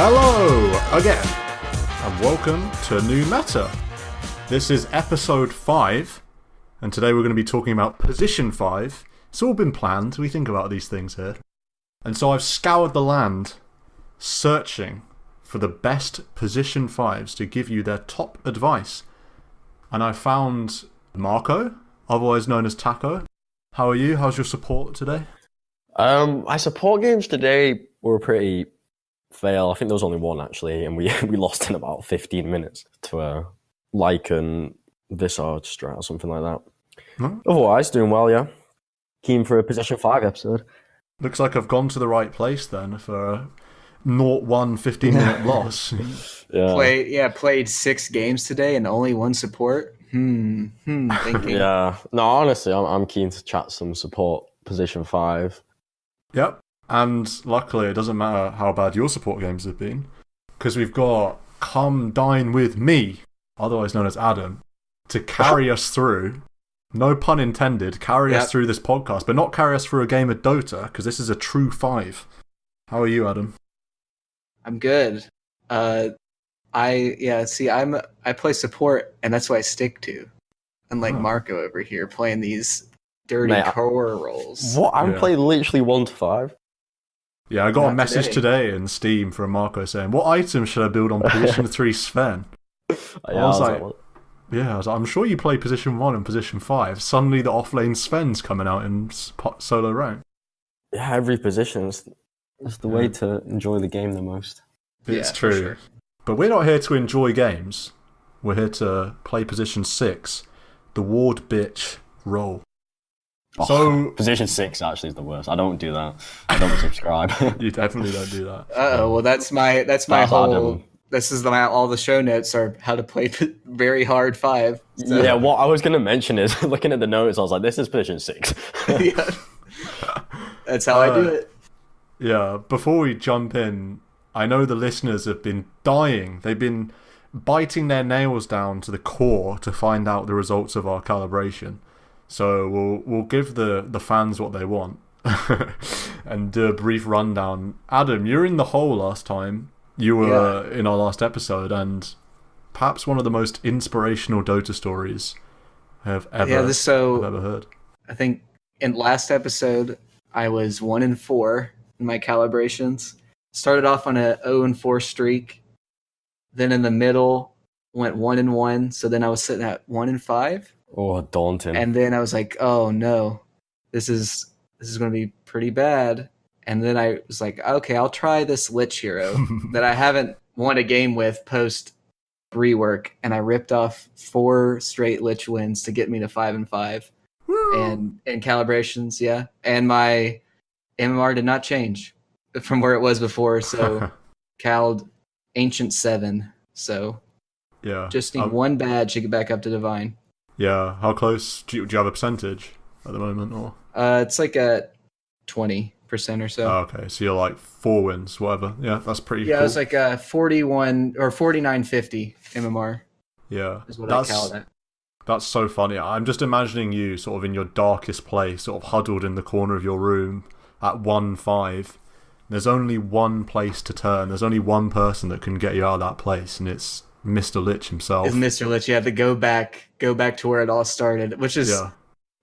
Hello again, and welcome to New Meta. This is episode 5, and today we're going to be talking about position 5. It's all been planned, we think about these things here. And so I've scoured the land, searching for the best position 5s to give you their top advice. And I found Marco, otherwise known as Takko. How are you? How's your support today? My support games today were pretty fail. I think there was only one actually, and we lost in about 15 minutes to a Lich and Visage strat or something like that. No? Otherwise, doing well, yeah. Keen for a position 5 episode. Looks like I've gone to the right place then for a 0-1 15-minute loss. Played 6 games today and only one support. Thinking. Yeah. No, honestly, I'm keen to chat some support position 5. Yep. And luckily, it doesn't matter how bad your support games have been, because we've got ComeDineWithMe, otherwise known as Adam, to carry us through. No pun intended. Carry us through this podcast, but not carry us through a game of DotA, because this is a true 5. How are you, Adam? I'm good. I play support, and that's what I stick to. Unlike Marco over here playing these dirty core roles. What? I'm playing literally 1 to 5. Yeah, I got a message today in Steam from Marco saying, "What item should I build on position 3 Sven?" I was like, I'm sure you play position 1 and position 5. Suddenly the offlane Sven's coming out in solo rank. Yeah, every position is the way to enjoy the game the most. It's true. Sure. But we're not here to enjoy games. We're here to play position 6, the ward bitch role. So position 6 actually is the worst. I don't do that. I don't subscribe. You definitely don't do that. Well, that's my whole. This is all the show notes are how to play very hard 5. So. Yeah, what I was going to mention is looking at the notes, I was like, this is position 6. Yeah. That's how I do it. Yeah. Before we jump in, I know the listeners have been dying. They've been biting their nails down to the core to find out the results of our calibration. So we'll give the fans what they want and do a brief rundown. Adam, you're in the hole last time. You were in our last episode, and perhaps one of the most inspirational Dota stories I've ever heard. I think in last episode, I was 1-4 in my calibrations. Started off on a 0-4 streak. Then in the middle, went 1-1. So then I was sitting at 1-5. Oh, daunting. And then I was like, oh no, this is going to be pretty bad. And then I was like, okay, I'll try this Lich hero that I haven't won a game with post rework. And I ripped off 4 straight Lich wins to get me to 5-5. And calibrations, yeah. And my MMR did not change from where it was before. So called Ancient 7. So just need one badge to get back up to Divine. Yeah, how close? Do you have a percentage at the moment? Or it's like at 20% or so. Oh, okay, so you're like 4 wins, whatever. Yeah, that's pretty cool. Yeah, it's like 41 or 49.50 MMR. Yeah, is what I call it. That's so funny. I'm just imagining you sort of in your darkest place, sort of huddled in the corner of your room at 1-5. There's only one place to turn. There's only one person that can get you out of that place, and it's Mr. Lich himself. It's Mr. Lich. You have to go back to where it all started, which is,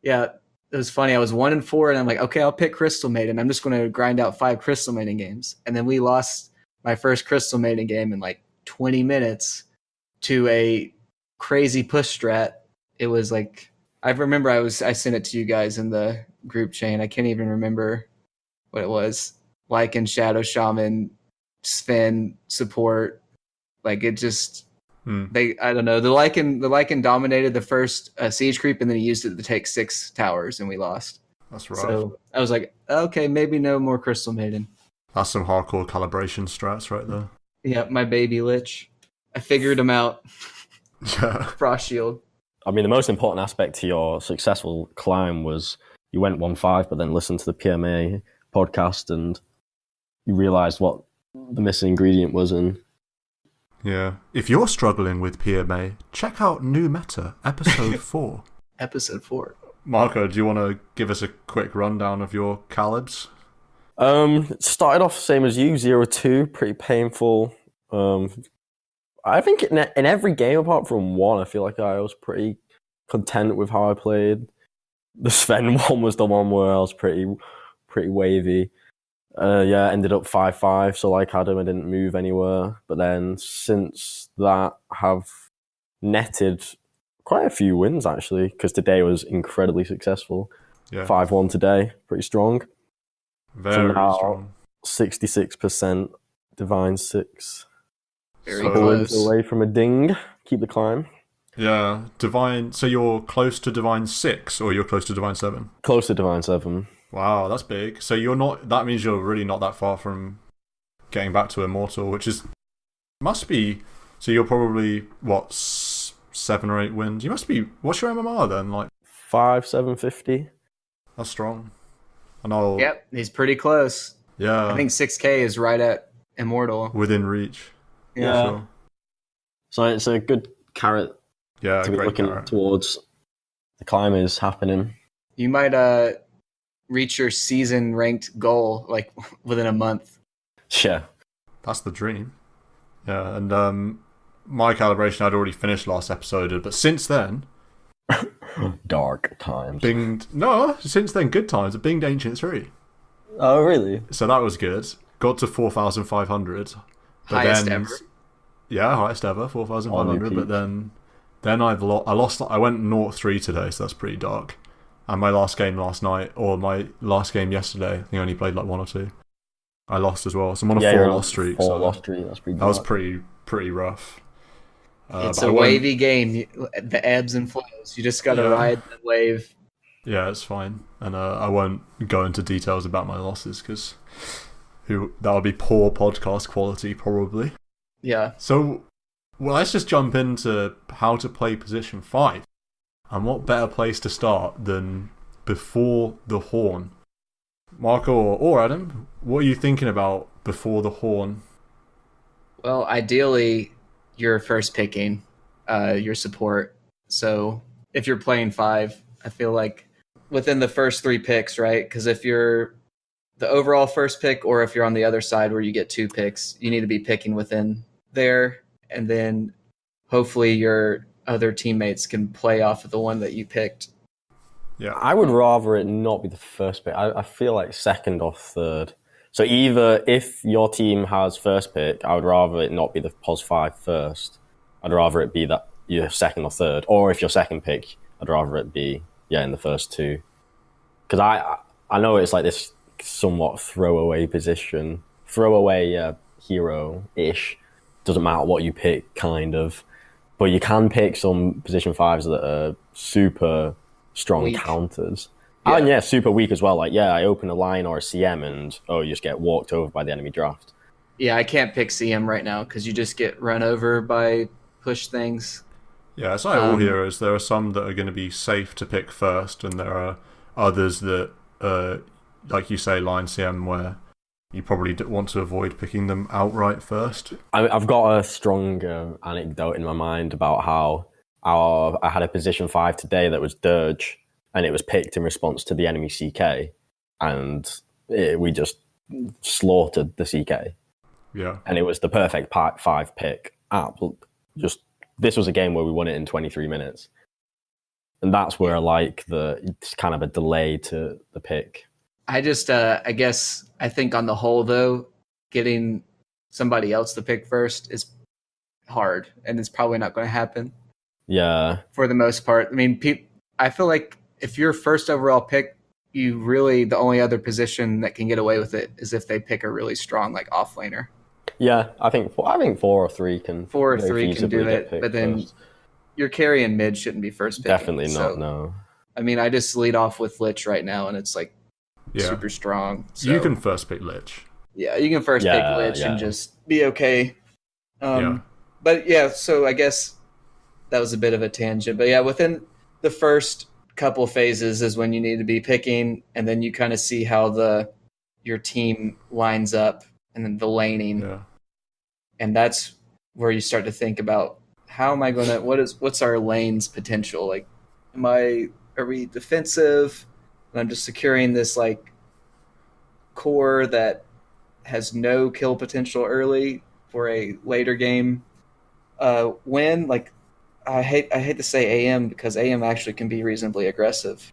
it was funny. I was 1-4, and I'm like, okay, I'll pick Crystal Maiden. I'm just going to grind out 5 Crystal Maiden games. And then we lost my first Crystal Maiden game in like 20 minutes to a crazy push strat. It was like, I remember I sent it to you guys in the group chain. I can't even remember what it was. Lycan, Shadow Shaman, Sven, support. Like it just, I don't know. The Lycan dominated the first siege creep, and then he used it to take 6 towers, and we lost. That's right. So I was like, okay, maybe no more Crystal Maiden. That's some hardcore calibration strats right there. Yeah, my baby Lich. I figured him out. Yeah. Frost Shield. I mean, the most important aspect to your successful climb was you went 1-5, but then listened to the PMA podcast, and you realised what the missing ingredient was, and yeah. If you're struggling with PMA, check out New Meta, episode 4. Episode 4. Marco, do you want to give us a quick rundown of your calibs? It started off same as you, 0-2, pretty painful. I think in every game apart from one, I feel like I was pretty content with how I played. The Sven one was the one where I was pretty wavy. Ended up 5-5, so like Adam, I didn't move anywhere. But then since that, have netted quite a few wins actually, because today was incredibly successful. Yeah. 5-1 today, pretty strong. Very strong. 66% Divine 6. Very Couple wins close. away from a ding. Keep the climb. Yeah, Divine. So you're close to Divine 6, or you're close to Divine 7? Close to Divine 7. Wow, that's big. So you're not. That means you're really not that far from getting back to Immortal, which is must be. So you're probably what 7 or 8 wins. You must be. What's your MMR then? Like 750. That's strong. And I'll. Yep, he's pretty close. Yeah. I think 6K is right at Immortal. Within reach. Yeah. Sure. So it's a good carrot Yeah, to be great looking carrot. towards. The climb is happening. You might reach your season ranked goal like within a month. Yeah. That's the dream. Yeah, and my calibration I'd already finished last episode, but since then, Dark times. since then, good times. I binged Ancient 3. Oh, really? So that was good. Got to 4,500. Highest ever. Yeah, highest ever, 4,500. But then I lost. I went 0-3 today, so that's pretty dark. And my last game last night, or my last game yesterday, I think I only played like 1 or 2. I lost as well. So I'm on a 4-loss streak. Loss streak. That's pretty. That was pretty rough. It's a wavy game. The ebbs and flows. You just got to ride the wave. Yeah, it's fine. And I won't go into details about my losses because that would be poor podcast quality probably. Yeah. So, well, let's just jump into how to play position 5. And what better place to start than before the horn? Marco or Adam, what are you thinking about before the horn? Well, ideally, you're first picking your support. So if you're playing 5, I feel like within the first 3 picks, right? Because if you're the overall first pick, or if you're on the other side where you get 2 picks, you need to be picking within there, and then hopefully your other teammates can play off of the one that you picked. Yeah, I would rather it not be the first pick. I feel like second or third. So either if your team has first pick, I would rather it not be the pos 5 first. I'd rather it be that you're second or third. Or if you're second pick, I'd rather it be in the first 2. Because I know it's like this somewhat throwaway position, throwaway hero-ish. Doesn't matter what you pick, kind of. But you can pick some position 5s that are super strong weak counters. Yeah. And super weak as well. Like, I open a line or a CM and, you just get walked over by the enemy draft. Yeah, I can't pick CM right now because you just get run over by push things. Yeah, it's like all heroes. There are some that are going to be safe to pick first, and there are others that, like you say, line CM, where you probably want to avoid picking them outright first. I've got a strong anecdote in my mind about how I had a position 5 today that was Dirge, and it was picked in response to the enemy CK, and we just slaughtered the CK. Yeah. And it was the perfect 5 pick. This was a game where we won it in 23 minutes. And that's where it's kind of a delay to the pick. I just, I think on the whole, though, getting somebody else to pick first is hard, and it's probably not going to happen. Yeah. For the most part. I mean, I feel like if you're first overall pick, you really, the only other position that can get away with it is if they pick a really strong, like, offlaner. Yeah, I think 4 or 3 can. 4 or 3 can do it, but then your carry and mid shouldn't be first pick. Definitely not, no. I mean, I just lead off with Lich right now, and it's like super strong. So. You can first pick Lich. Yeah, you can first pick Lich and just be okay. But so I guess that was a bit of a tangent. But within the first couple phases is when you need to be picking, and then you kind of see how your team lines up, and then the laning. Yeah. And that's where you start to think about, how am I going to, what's our lane's potential? Like, are we defensive? And I'm just securing this like core that has no kill potential early for a later game win. Like I hate to say AM because AM actually can be reasonably aggressive.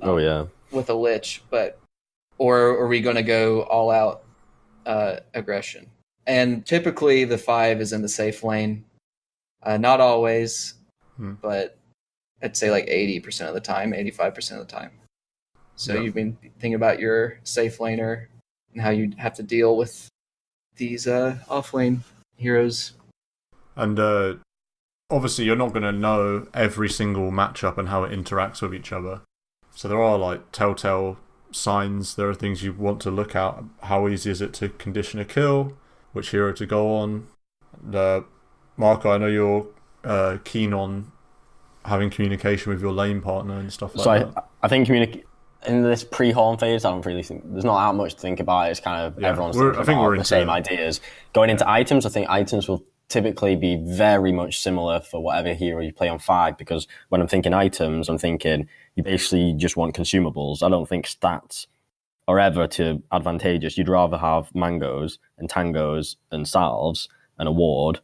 Oh yeah, with a Lich, but or are we going to go all out aggression? And typically the 5 is in the safe lane. Not always, but I'd say like 80% of the time, 85% of the time. So you've been thinking about your safe laner and how you have to deal with these off-lane heroes. And obviously you're not going to know every single matchup and how it interacts with each other. So there are like telltale signs, there are things you want to look at. How easy is it to condition a kill? Which hero to go on? And, Marco, I know you're keen on having communication with your lane partner and stuff like that. So I think in this pre-horn phase, I don't really think there's not that much to think about. It's kind of everyone's thinking about the same ideas. Going into items, I think items will typically be very much similar for whatever hero you play on 5, because when I'm thinking items, I'm thinking you basically just want consumables. I don't think stats are ever too advantageous. You'd rather have mangoes and tangos and salves and a ward,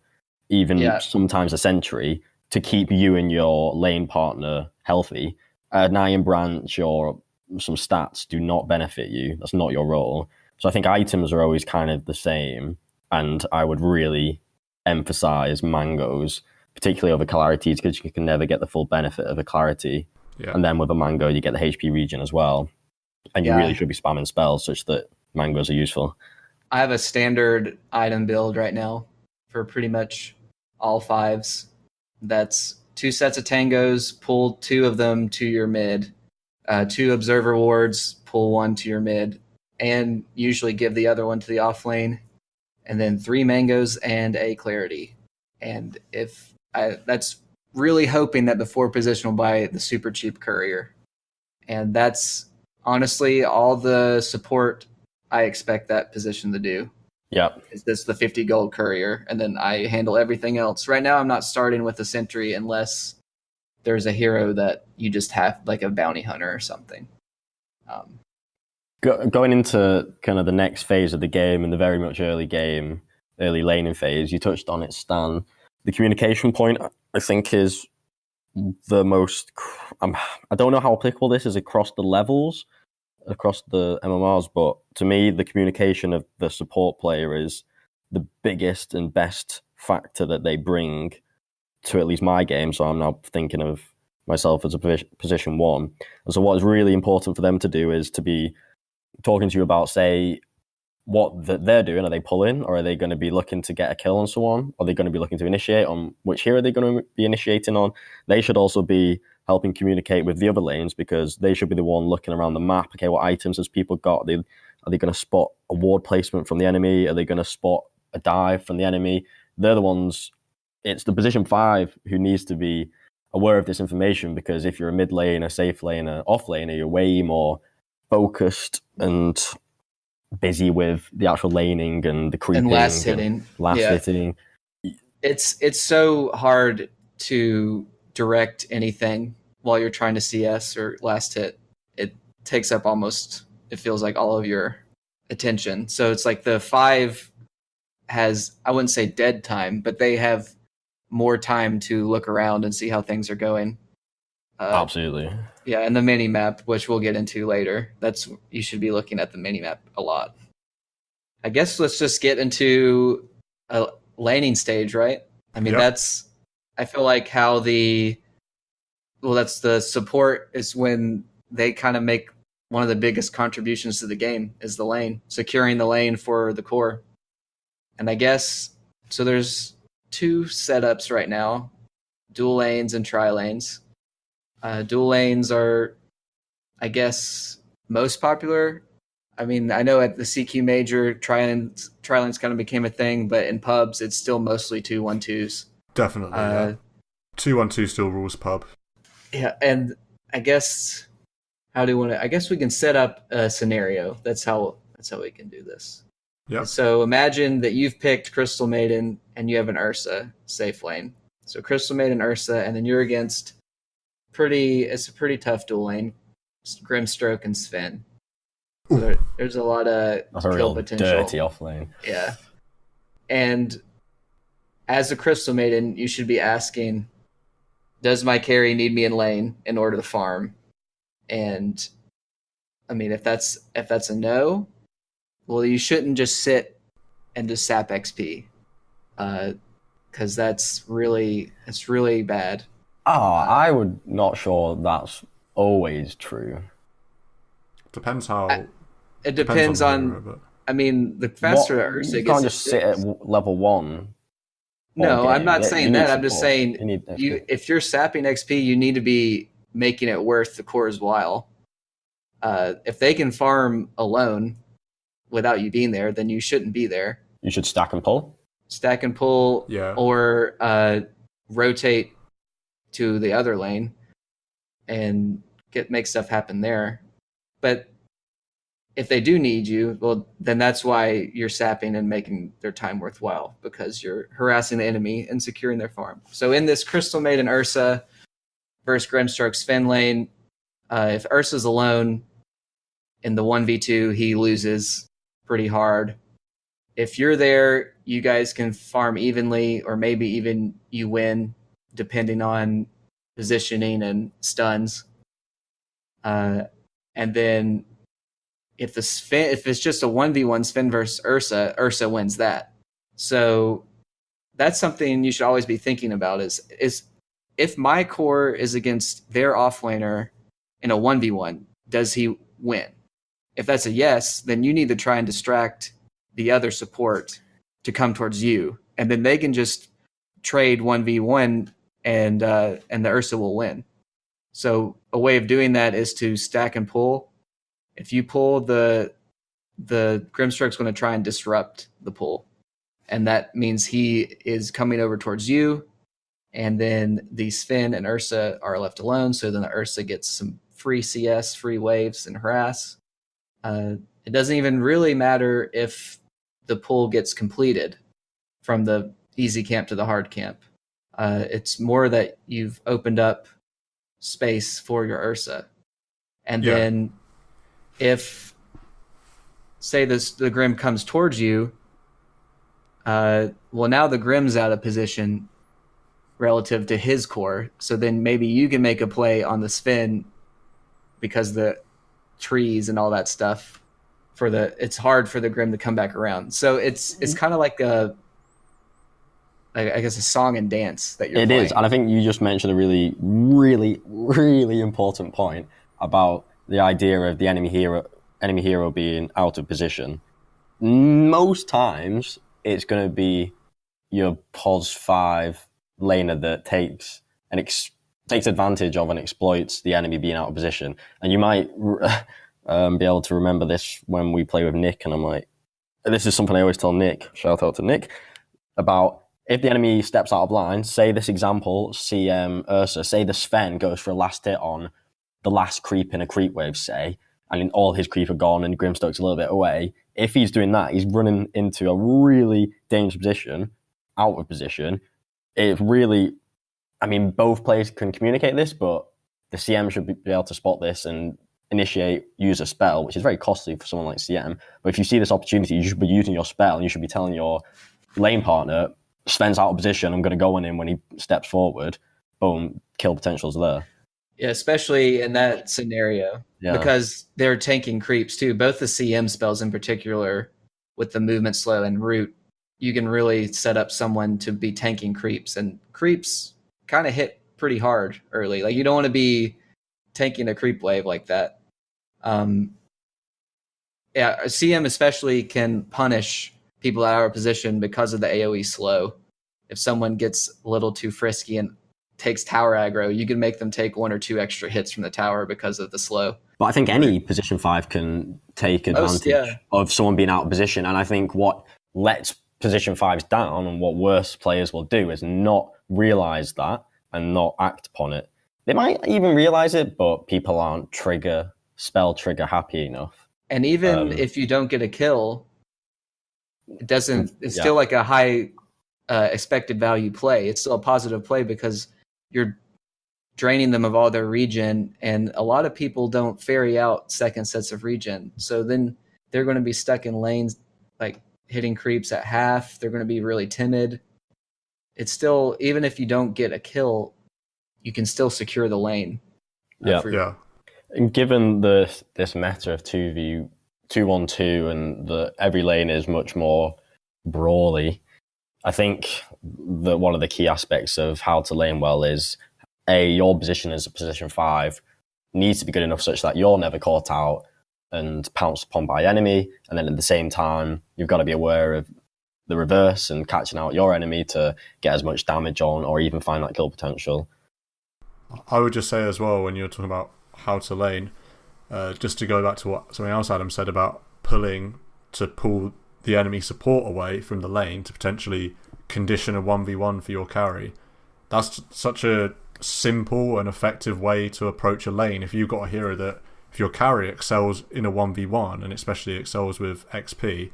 even sometimes a sentry, to keep you and your lane partner healthy. An iron branch or some stats do not benefit you. That's not your role. So I think items are always kind of the same, and I would really emphasize mangoes, particularly over clarities, because you can never get the full benefit of a clarity. Yeah. And then with a mango, you get the HP regen as well. And you really should be spamming spells such that mangoes are useful. I have a standard item build right now for pretty much all 5s. That's 2 sets of tangos, pull 2 of them to your mid, 2 observer wards, pull 1 to your mid, and usually give the other one to the off lane, and then 3 mangoes and a clarity. And that's really hoping that the 4 position will buy the super cheap courier. And that's honestly all the support I expect that position to do. Yeah. Is this the 50 gold courier, and then I handle everything else. Right now I'm not starting with a sentry unless there's a hero that you just have, like a bounty hunter or something. Going into kind of the next phase of the game and the very much early laning phase, you touched on it, Stan. The communication point, I think, is the most... I don't know how applicable this is across the levels, across the MMRs, but to me, the communication of the support player is the biggest and best factor that they bring to at least my game. So I'm now thinking of myself as a position 1. And so what is really important for them to do is to be talking to you about, say, what they're doing. Are they pulling, or are they going to be looking to get a kill on someone? Are they going to be looking to initiate on which hero are they going to be initiating on? They should also be helping communicate with the other lanes, because they should be the one looking around the map. Okay, what items has people got? Are they going to spot a ward placement from the enemy? Are they going to spot a dive from the enemy? They're the ones. It's the position 5 who needs to be aware of this information, because if you're a mid lane, a safe lane, an off laner, you're way more focused and busy with the actual laning and the creeping and last hitting. It's so hard to direct anything while you're trying to CS or last hit. It takes up almost, it feels like, all of your attention. So it's like the 5 has, I wouldn't say dead time, but they have more time to look around and see how things are going. Absolutely. Yeah, and the mini map, which we'll get into later. You should be looking at the mini map a lot. I guess let's just get into a laning stage, right? I mean, I feel like how that's the support is when they kind of make one of the biggest contributions to the game is the lane, securing the lane for the core. And I guess, so there's 2 setups right now, dual lanes and tri lanes. Dual lanes are, I guess, most popular. I mean, I know at the CQ Major, tri-lanes kind of became a thing, but in pubs, it's still mostly 2-1-2s. Definitely, yeah. 2-1-2 still rules pub. Yeah, and I guess, I guess we can set up a scenario. That's how we can do this. Yeah. So imagine that you've picked Crystal Maiden and you have an Ursa safe lane. So Crystal Maiden, Ursa, and then you're against it's a pretty tough dual lane, Grimstroke and Sven. So there's a lot of That's a kill real potential. dirty off lane. Yeah. And as a Crystal Maiden, you should be asking, does my carry need me in lane in order to farm? And I mean, if that's a no, well, you shouldn't just sit and just sap XP, because that's really bad. I would not sure that's always true. Depends how. It depends on. Hero, I mean, the faster Ursa you gets, can't just sit at level 1. No, I'm not saying that. I'm just saying you if you're sapping XP, you need to be making it worth the core's while. If they can farm alone without you being there, then you shouldn't be there. You should stack and pull. Stack and pull, yeah. or rotate to the other lane and make stuff happen there. But if they do need you, well, then that's why you're sapping and making their time worthwhile, because you're harassing the enemy and securing their farm. So in this Crystal Maiden Ursa versus Grimstroke's Fen lane, if Ursa's alone in the 1v2, he loses pretty hard. If you're there, you guys can farm evenly, or maybe even you win, depending on positioning and stuns. And then if it's just a 1v1 Sven versus Ursa wins that. So that's something you should always be thinking about is if my core is against their offlaner in a 1v1, does he win? If that's a yes, then you need to try and distract the other support to come towards you, and then they can just trade 1v1 and the Ursa will win. So a way of doing that is to stack and pull. If you pull, the Grimstroke's going to try and disrupt the pull, and that means he is coming over towards you, and then the Sven and Ursa are left alone. So then the Ursa gets some free CS, free waves, and harass. It doesn't even really matter if the pull gets completed from the easy camp to the hard camp. It's more that you've opened up space for your Ursa, and then if, say, the Grim comes towards you, well, now the Grim's out of position relative to his core, so then maybe you can make a play on the Sven, because the trees and all that stuff, it's hard for the Grim to come back around. So it's kind of like I guess a song and dance that you're playing. It is, and I think you just mentioned a really, really, really important point about the idea of the enemy hero being out of position. Most times, it's going to be your POS 5 laner that takes advantage of and exploits the enemy being out of position. And you might be able to remember this when we play with Nick, and I'm like, this is something I always tell Nick, shout out to Nick, about if the enemy steps out of line, say this example, CM Ursa, say the Sven goes for a last hit on the last creep in a creep wave, say, and all his creep are gone and Grimstoke's a little bit away. If he's doing that, he's running into a really dangerous position, out of position. It really, I mean, both players can communicate this, but the CM should be able to spot this and use a spell, which is very costly for someone like CM. But if you see this opportunity, you should be using your spell, and you should be telling your lane partner, Sven's out of position, I'm going to go on him when he steps forward. Boom, kill potential's there. Yeah, especially in that scenario, because they're tanking creeps too. Both the CM spells in particular, with the movement slow and root, you can really set up someone to be tanking creeps, and creeps kind of hit pretty hard early. Like, you don't want to be tanking a creep wave like that. CM especially can punish people out of position because of the AoE slow. If someone gets a little too frisky and takes tower aggro, you can make them take 1 or 2 extra hits from the tower because of the slow. But I think any position 5 can take advantage of someone being out of position, and I think what lets position 5s down and what worse players will do is not realise that and not act upon it. They might even realise it, but people aren't spell trigger happy enough. And even if you don't get a kill, it's still like a high expected value play. It's still a positive play because you're draining them of all their regen, and a lot of people don't ferry out second sets of regen. So then they're going to be stuck in lanes, like hitting creeps at half. They're going to be really timid. It's still, even if you don't get a kill, you can still secure the lane. Yeah. And given this meta of 2v2-1-2 and the every lane is much more brawly, I think that one of the key aspects of how to lane well is your position as a position 5 needs to be good enough such that you're never caught out and pounced upon by enemy, and then at the same time you've got to be aware of the reverse and catching out your enemy to get as much damage on or even find that kill potential. I would just say as well, when you're talking about how to lane, just to go back to what something else Adam said about pulling to pull the enemy support away from the lane to potentially condition a 1v1 for your carry. That's such a simple and effective way to approach a lane. If you've got a hero that, if your carry excels in a 1v1 and especially excels with XP,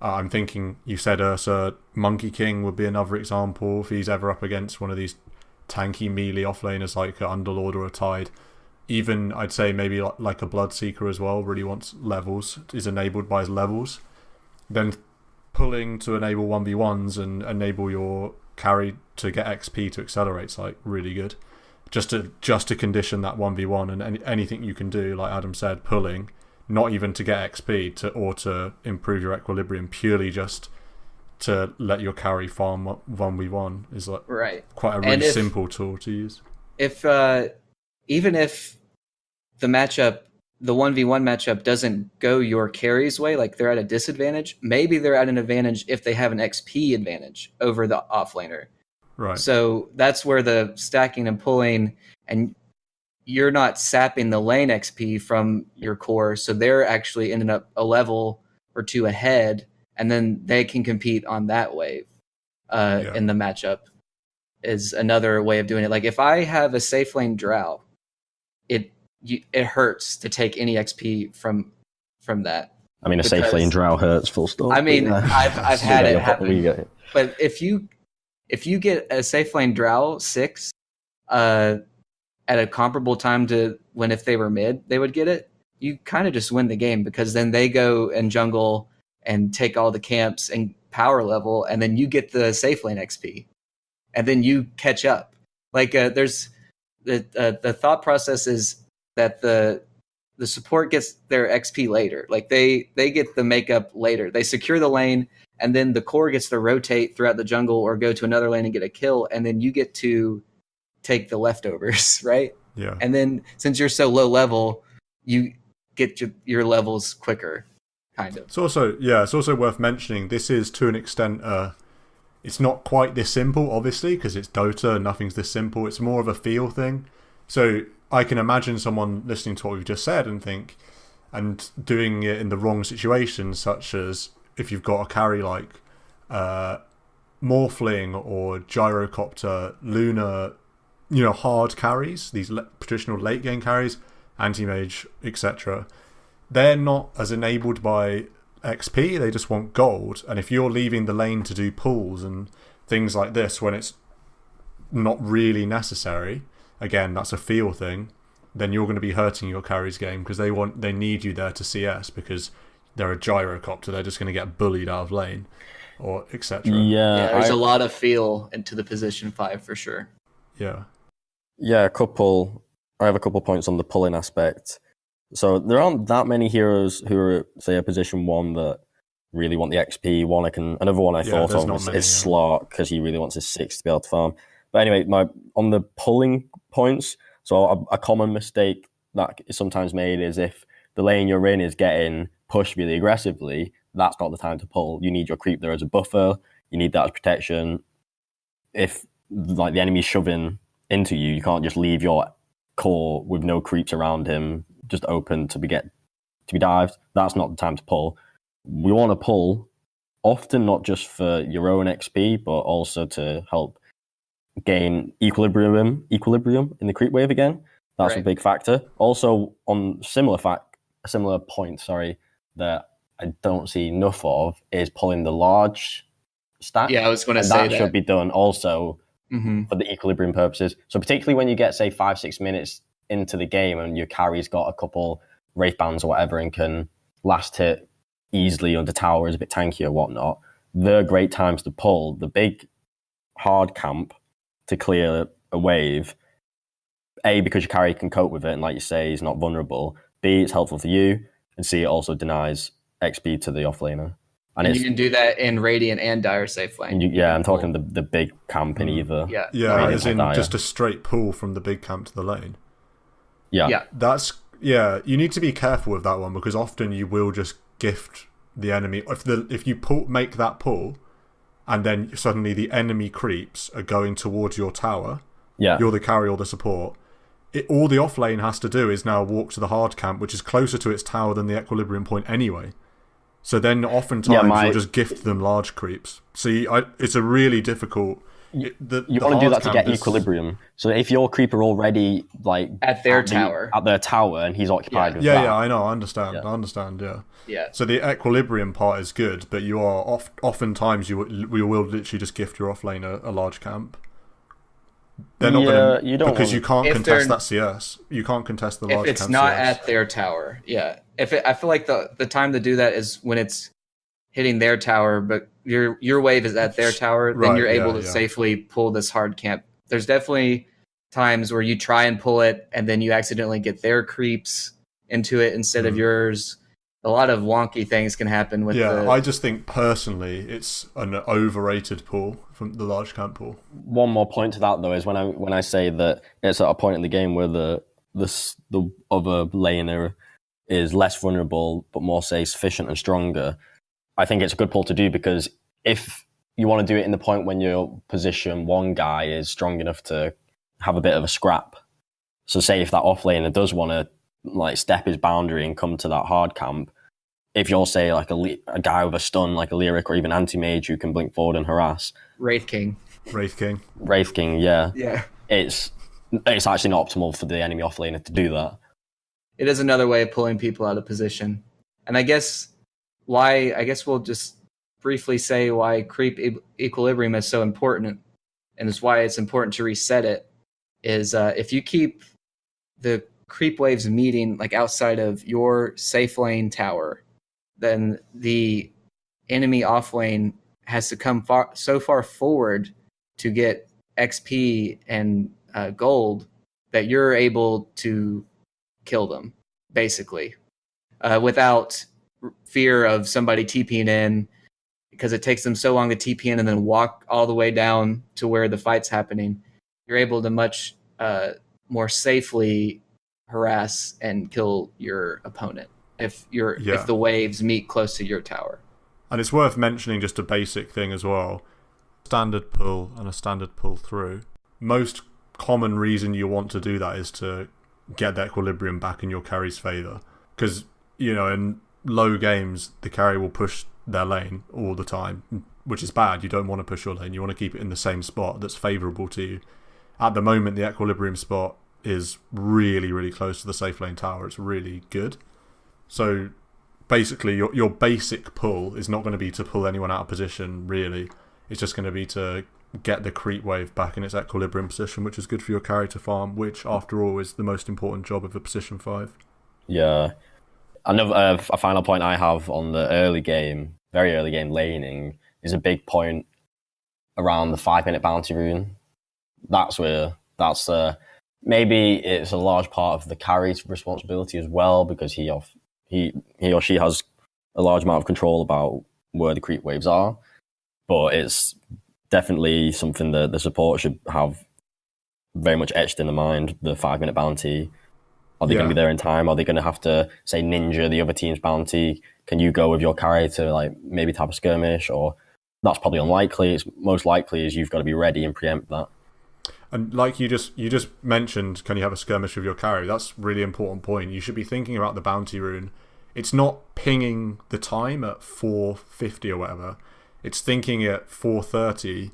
I'm thinking you said Ursa, Monkey King would be another example if he's ever up against one of these tanky melee offlaners like an Underlord or a Tide. Even I'd say maybe like a Bloodseeker as well, really wants levels, is enabled by his levels. Then pulling to enable 1v1s and enable your carry to get XP to accelerate is like really good. Just to condition that 1v1 and anything you can do, like Adam said, pulling, not even to get XP or to improve your equilibrium, purely just to let your carry farm 1v1 is like quite a really simple tool to use. If even if the 1v1 matchup doesn't go your carry's way, like they're at a disadvantage, maybe they're at an advantage if they have an XP advantage over the offlaner. Right. So that's where the stacking and pulling, and you're not sapping the lane XP from your core, so they're actually ending up a level or two ahead, and then they can compete on that wave in the matchup is another way of doing it. Like if I have a safe lane drow, it hurts to take any XP from that. I mean, a safe lane drow hurts, full stop. I mean, I've had it happen. But if you get a safe lane drow 6 at a comparable time to when if they were mid, they would get it, you kind of just win the game, because then they go and jungle and take all the camps and power level, and then you get the safe lane XP, and then you catch up. Like there's the thought process is that the support gets their XP later. Like they get the makeup later. They secure the lane, and then the core gets to rotate throughout the jungle or go to another lane and get a kill, and then you get to take the leftovers, right? Yeah. And then since you're so low level, you get your levels quicker, kind of. It's also worth mentioning, this is to an extent, it's not quite this simple, obviously, because it's Dota and nothing's this simple. It's more of a feel thing. So I can imagine someone listening to what we've just said and doing it in the wrong situations, such as if you've got a carry like Morphling or Gyrocopter, Luna, hard carries, these traditional late game carries, anti-mage, etc. They're not as enabled by XP, they just want gold. And if you're leaving the lane to do pulls and things like this when it's not really necessary, again, that's a feel thing, then you're going to be hurting your carries game, because they need you there to CS, because they're a Gyrocopter, they're just going to get bullied out of lane, or etc. Yeah, there's a lot of feel into the position 5 for sure. Yeah. Yeah, I have a couple points on the pulling aspect. So there aren't that many heroes who are, say, a position 1 that really want the XP. Another one I thought of is Slark, because he really wants his 6 to be able to farm. But anyway, on the pulling points, so a common mistake that is sometimes made is if the lane you're in is getting pushed really aggressively, that's not the time to pull. You need your creep there as a buffer. You need that as protection. If the enemy's shoving into you, you can't just leave your core with no creeps around him just open to be dived. That's not the time to pull. We want to pull often, not just for your own XP, but also to help gain equilibrium in the creep wave again. That's a big factor. Also, on a similar point, that I don't see enough of is pulling the large stack. Yeah, I was going to say that should be done also for the equilibrium purposes. So particularly when you get, say, 5-6 minutes into the game and your carry's got a couple Wraith Bands or whatever and can last hit easily under tower, is a bit tanky or whatnot, they're great times to pull the big hard camp to clear a wave. A, because your carry can cope with it, and like you say, he's not vulnerable. B, it's helpful for you. And C, it also denies XP to the offlaner. And you can do that in Radiant and Dire safe lane. I'm talking the big camp in either. Yeah, as in just a straight pull from the big camp to the lane. Yeah. You need to be careful with that one, because often you will just gift the enemy. If you make that pull, and then suddenly the enemy creeps are going towards your tower, you're the carry or the support, all the off lane has to do is now walk to the hard camp, which is closer to its tower than the equilibrium point anyway. So then oftentimes you'll just gift them large creeps. See, it's a really difficult... You want to do that to get equilibrium. So if your creeper already at their tower, and he's occupied with that. I know, I understand. Yeah. So the equilibrium part is good, but you are oftentimes we will literally just gift your offlane a large camp. They're not going to, because you can't contest that CS. You can't contest the large camp. If it's not at their tower, I feel like the time to do that is when it's hitting their tower, but your wave is at their tower, then you're able to safely pull this hard camp. There's definitely times where you try and pull it, and then you accidentally get their creeps into it instead of yours. A lot of wonky things can happen with I just think personally it's an overrated pull from the large camp pull. One more point to that though is when I say that it's at a point in the game where the other laner is less vulnerable but more, say, sufficient and stronger, I think it's a good pull to do, because if you want to do it in the point when your position one guy is strong enough to have a bit of a scrap, so say if that offlaner does want to step his boundary and come to that hard camp, if you're, say, a guy with a stun like a Lyric or even anti-mage who can blink forward and harass, Wraith King, yeah, it's actually not optimal for the enemy offlaner to do that. It is another way of pulling people out of position. And I guess we'll just briefly say why creep equilibrium is so important, and it's why it's important to reset it, is if you keep the creep waves meeting outside of your safe lane tower, then the enemy off lane has to come so far forward to get XP and gold that you're able to kill them, basically, without fear of somebody TPing in, because it takes them so long to TP in and then walk all the way down to where the fight's happening. You're able to much more safely harass and kill your opponent if the waves meet close to your tower. And it's worth mentioning just a basic thing as well: standard pull and a standard pull through. Most common reason you want to do that is to get the equilibrium back in your carry's favor, because in low games the carry will push their lane all the time, which is bad. You don't want to push your lane, you want to keep it in the same spot that's favorable to you. At the moment the equilibrium spot is really, really close to the safe lane tower. It's really good. So basically your basic pull is not going to be to pull anyone out of position, really. It's just going to be to get the creep wave back in its equilibrium position, which is good for your carry to farm, which after all is the most important job of a position 5. Yeah. Another a final point I have on the very early game laning is a big point around the 5-minute bounty rune. That's maybe it's a large part of the carry's responsibility as well, because he or she has a large amount of control about where the creep waves are. But it's definitely something that the support should have very much etched in the mind, the 5-minute bounty. Are they going to be there in time? Are they going to have to, say, ninja the other team's bounty? Can you go with your carry to maybe to have a skirmish? Or that's probably unlikely. It's most likely is you've got to be ready and preempt that. And like you just mentioned, can you have a skirmish with your carry? That's a really important point. You should be thinking about the bounty rune. It's not pinging the time at 4:50 or whatever. It's thinking at 4:30,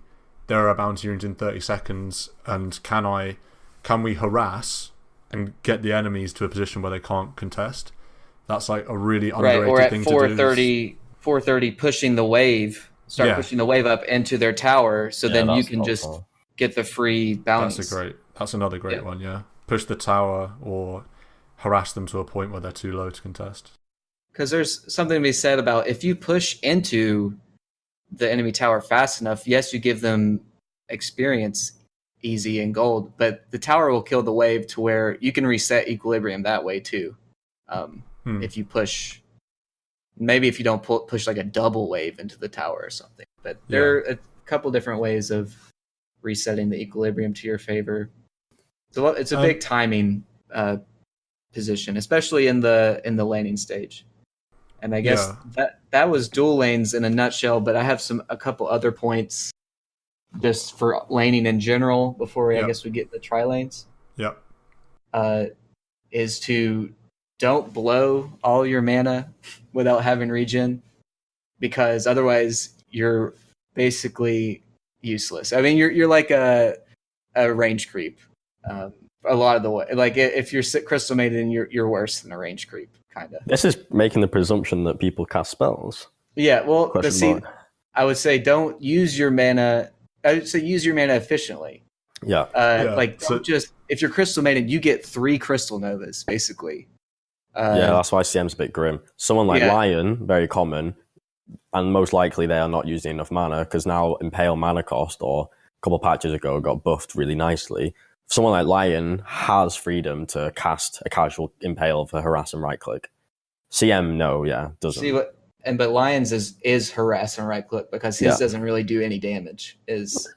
there are bounty runes in 30 seconds, and can we harass and get the enemies to a position where they can't contest? That's a really underrated thing to do. Or at 4:30 pushing the wave, pushing the wave up into their tower, so then you can just get the free bounties. That's another great one, yeah. Push the tower or harass them to a point where they're too low to contest. Because there's something to be said about if you push into the enemy tower fast enough, yes, you give them experience easy and gold, but the tower will kill the wave to where you can reset equilibrium that way too. If you push, maybe if you don't push like a double wave into the tower or something, but there are a couple different ways of resetting the equilibrium to your favor. So it's a big timing position, especially in the laning stage. And I guess that was dual lanes in a nutshell, but I have a couple other points just for laning in general before I guess we get the tri lanes. Yep. Is to don't blow all your mana without having regen, because otherwise you're basically useless. I mean, you're like a range creep a lot of the way. Like if you're crystal maiden, you're worse than a range creep, kind of. This is making the presumption that people cast spells. Yeah, well, I would say don't use your mana. I would say use your mana efficiently. Yeah. Just if you're crystal maiden, you get 3 crystal novas basically. That's why CM's a bit grim. Someone like Lion, very common, and most likely they are not using enough mana because now Impale mana cost, or a couple of patches ago, got buffed really nicely. Someone like Lion has freedom to cast a casual Impale for harass and right click. CM, doesn't. But Lion's is harass and right click because his doesn't really do any damage. It's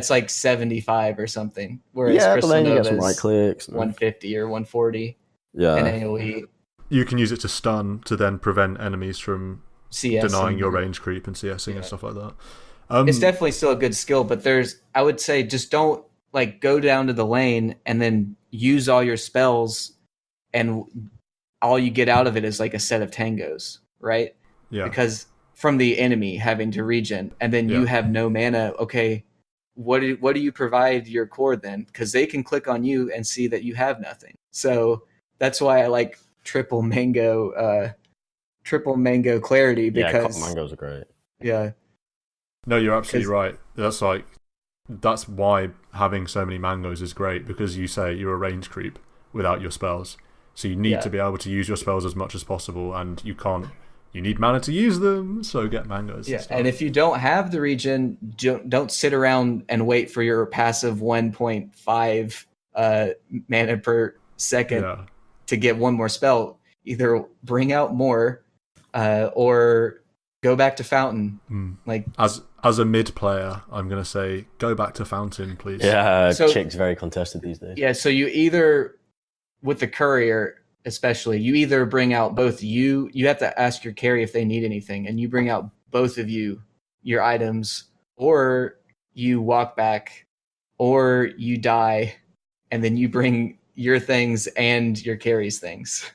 like 75 or something. Whereas Crystal Nova's right clicks, 150 or 140. Yeah. And AoE. You can use it to stun to then prevent enemies from denying your range creep and CSing and stuff like that. It's definitely still a good skill, but I would say just don't like go down to the lane and then use all your spells and all you get out of it is like a set of tangos, right? Yeah. Because from the enemy having to regen and then you have no mana, okay, what do you provide your core then? Because they can click on you and see that you have nothing. So that's why I like triple mango clarity, because mangoes are great. Yeah. No, you're absolutely right. That's why having so many mangoes is great, because you say you're a range creep without your spells. So you need to be able to use your spells as much as possible, and you need mana to use them, so get mangoes. Yeah, and if you don't have the regen, don't sit around and wait for your passive 1.5 mana per second to get one more spell. Either bring out more or go back to Fountain. Like as a mid player, I'm going to say go back to Fountain, please. Yeah, Chick's very contested these days. Yeah, so you either, with the courier especially, you either bring out both you have to ask your carry if they need anything, and you bring out both of your items, or you walk back, or you die, and then you bring your things and your carry's things.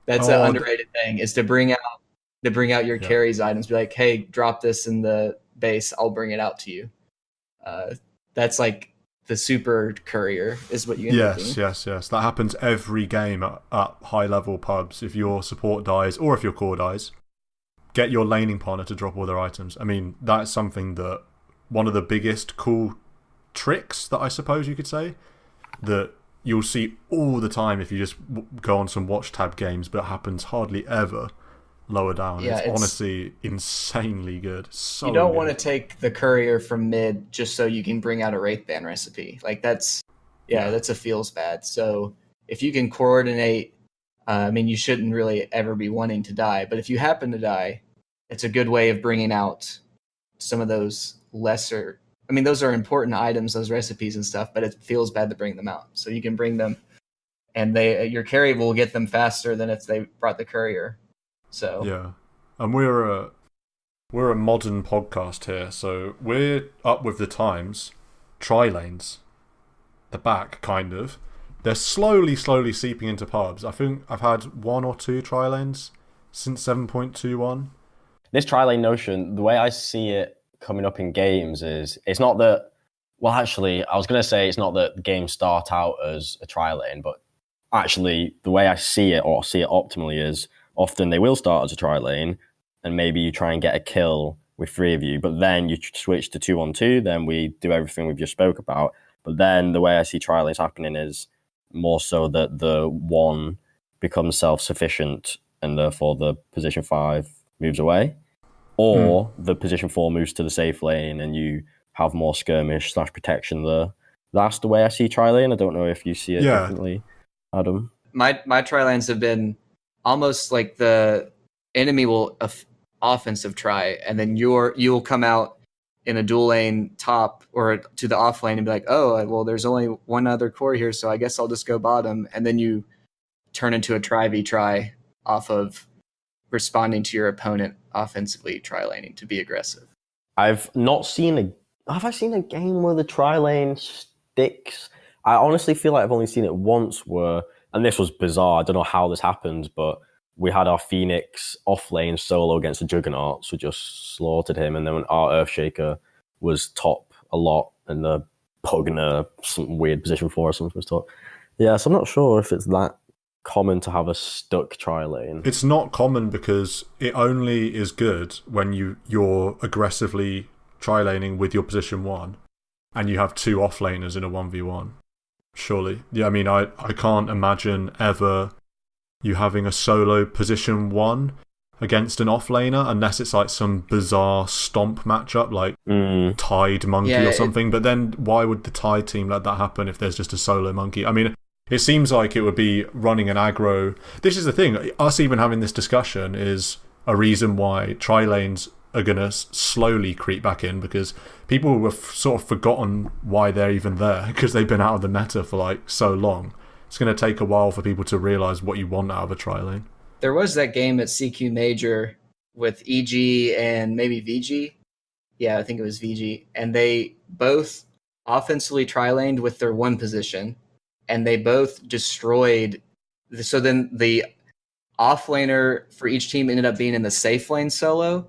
That's an underrated thing, is to bring out your carry's items. Be like, hey, drop this in the base, I'll bring it out to you. That's like the super courier is what you end up doing. Yes. That happens every game at high level pubs. If your support dies or if your core dies, get your laning partner to drop all their items. I mean, that's something that one of the biggest cool tricks that I suppose you could say that you'll see all the time if you just go on some watch tab games, but it happens hardly ever lower down. Yeah, it's honestly insanely good. So you don't want to take the courier from mid just so you can bring out a Wraithband recipe. Like that's a feels bad. So if you can coordinate, I mean, you shouldn't really ever be wanting to die, but if you happen to die, it's a good way of bringing out some of those lesser. I mean, those are important items, those recipes and stuff, but it feels bad to bring them out. So you can bring them, and your carry will get them faster than if they brought the courier. So yeah, and we're a modern podcast here, so we're up with the times. Tri lanes, the back kind of, they're slowly seeping into pubs. I think I've had 1 or 2 tri lanes since 7.21. This tri lane notion, the way I see it coming up in games is it's not that. Well, actually, I was going to say it's not that games start out as a tri lane, but actually, the way I see it, or see it optimally, is often they will start as a tri lane, and maybe you try and get a kill with 3 of you, but then you switch to 2-on-2, then we do everything we've just spoke about. But then the way I see tri lanes happening is more so that the 1 becomes self-sufficient and therefore the position 5 moves away, or the position 4 moves to the safe lane and you have more skirmish / protection there. That's the way I see tri lane. I don't know if you see it differently, Adam. My tri lanes have been almost like the enemy will offensive try, and then you'll come out in a dual lane top or to the off lane and be like, oh, well, there's only one other core here, so I guess I'll just go bottom, and then you turn into a tri off of responding to your opponent offensively tri laning to be aggressive. I've not seen have I seen a game where the tri lane sticks? I honestly feel like I've only seen it once where, and this was bizarre, I don't know how this happened, but we had our Phoenix off lane solo against the Juggernauts. We just slaughtered him, and then our Earthshaker was top a lot, and the Pugner, some weird position 4 or something was top. Yeah, so I'm not sure if it's that common to have a stuck tri lane. It's not common because it only is good when you're aggressively tri laning with your position 1, and you have 2 off laners in a 1v1. Surely, yeah. I mean, I can't imagine ever you having a solo position 1 against an offlaner unless it's like some bizarre stomp matchup like Tide Monkey or something. But then why would the Tide team let that happen if there's just a solo Monkey? I mean, it seems like it would be running an aggro. This is the thing, us even having this discussion is a reason why tri lanes are going to slowly creep back in, because people have sort of forgotten why they're even there because they've been out of the meta for like so long. It's going to take a while for people to realise what you want out of a tri lane. There was that game at CQ Major with EG and maybe VG. Yeah, I think it was VG. And they both offensively tri-laned with their 1 position, and they both destroyed. So then the offlaner for each team ended up being in the safe lane solo,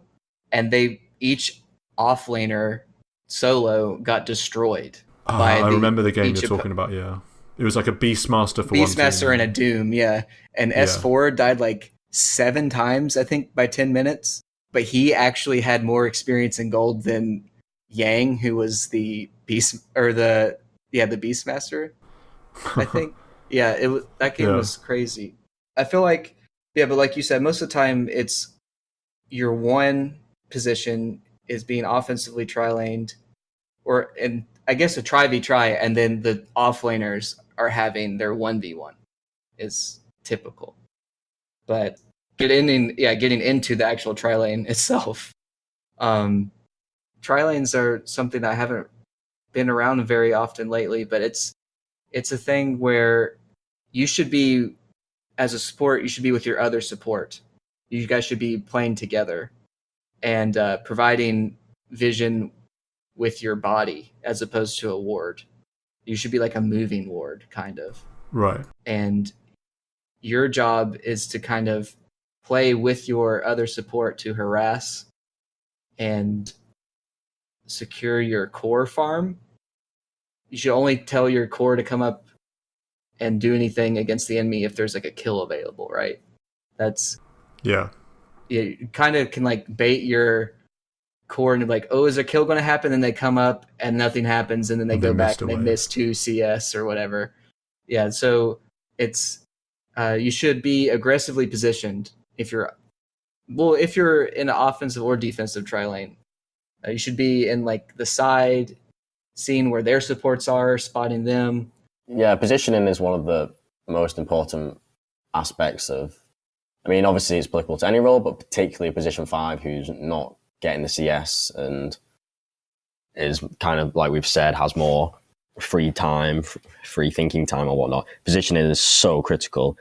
and each offlaner solo got destroyed. I remember the game you're talking about, yeah. It was like a Beastmaster for one Beastmaster and a Doom, yeah. And S4 died like 7 times, I think, by 10 minutes. But he actually had more experience in gold than Yang, who was the the Beastmaster, I think. That game was crazy. I feel like, but like you said, most of the time it's your 1 position is being offensively tri-laned, and I guess a tri-v-tri, and then the offlaners are having their 1v1 is typical. But getting into the actual tri-lane itself, tri-lanes are something that I haven't been around very often lately, but it's a thing where you should be, as a support, you should be with your other support. You guys should be playing together and providing vision with your body as opposed to a ward. You should be like a moving ward, kind of. Right. And your job is to kind of play with your other support to harass and secure your core farm. You should only tell your core to come up and do anything against the enemy if there's like a kill available, right? That's... Yeah, you kind of can like bait your core and be like, oh, is a kill going to happen? And they come up and nothing happens, and then they go back and they miss 2 CS or whatever. Yeah, so it's you should be aggressively positioned if you're in an offensive or defensive tri lane. You should be in like the side, seeing where their supports are, spotting them. Yeah, positioning is one of the most important aspects of. I mean, obviously it's applicable to any role, but particularly position 5, who's not getting the CS and is kind of, like we've said, has more free time, free thinking time or whatnot. Positioning is so critical.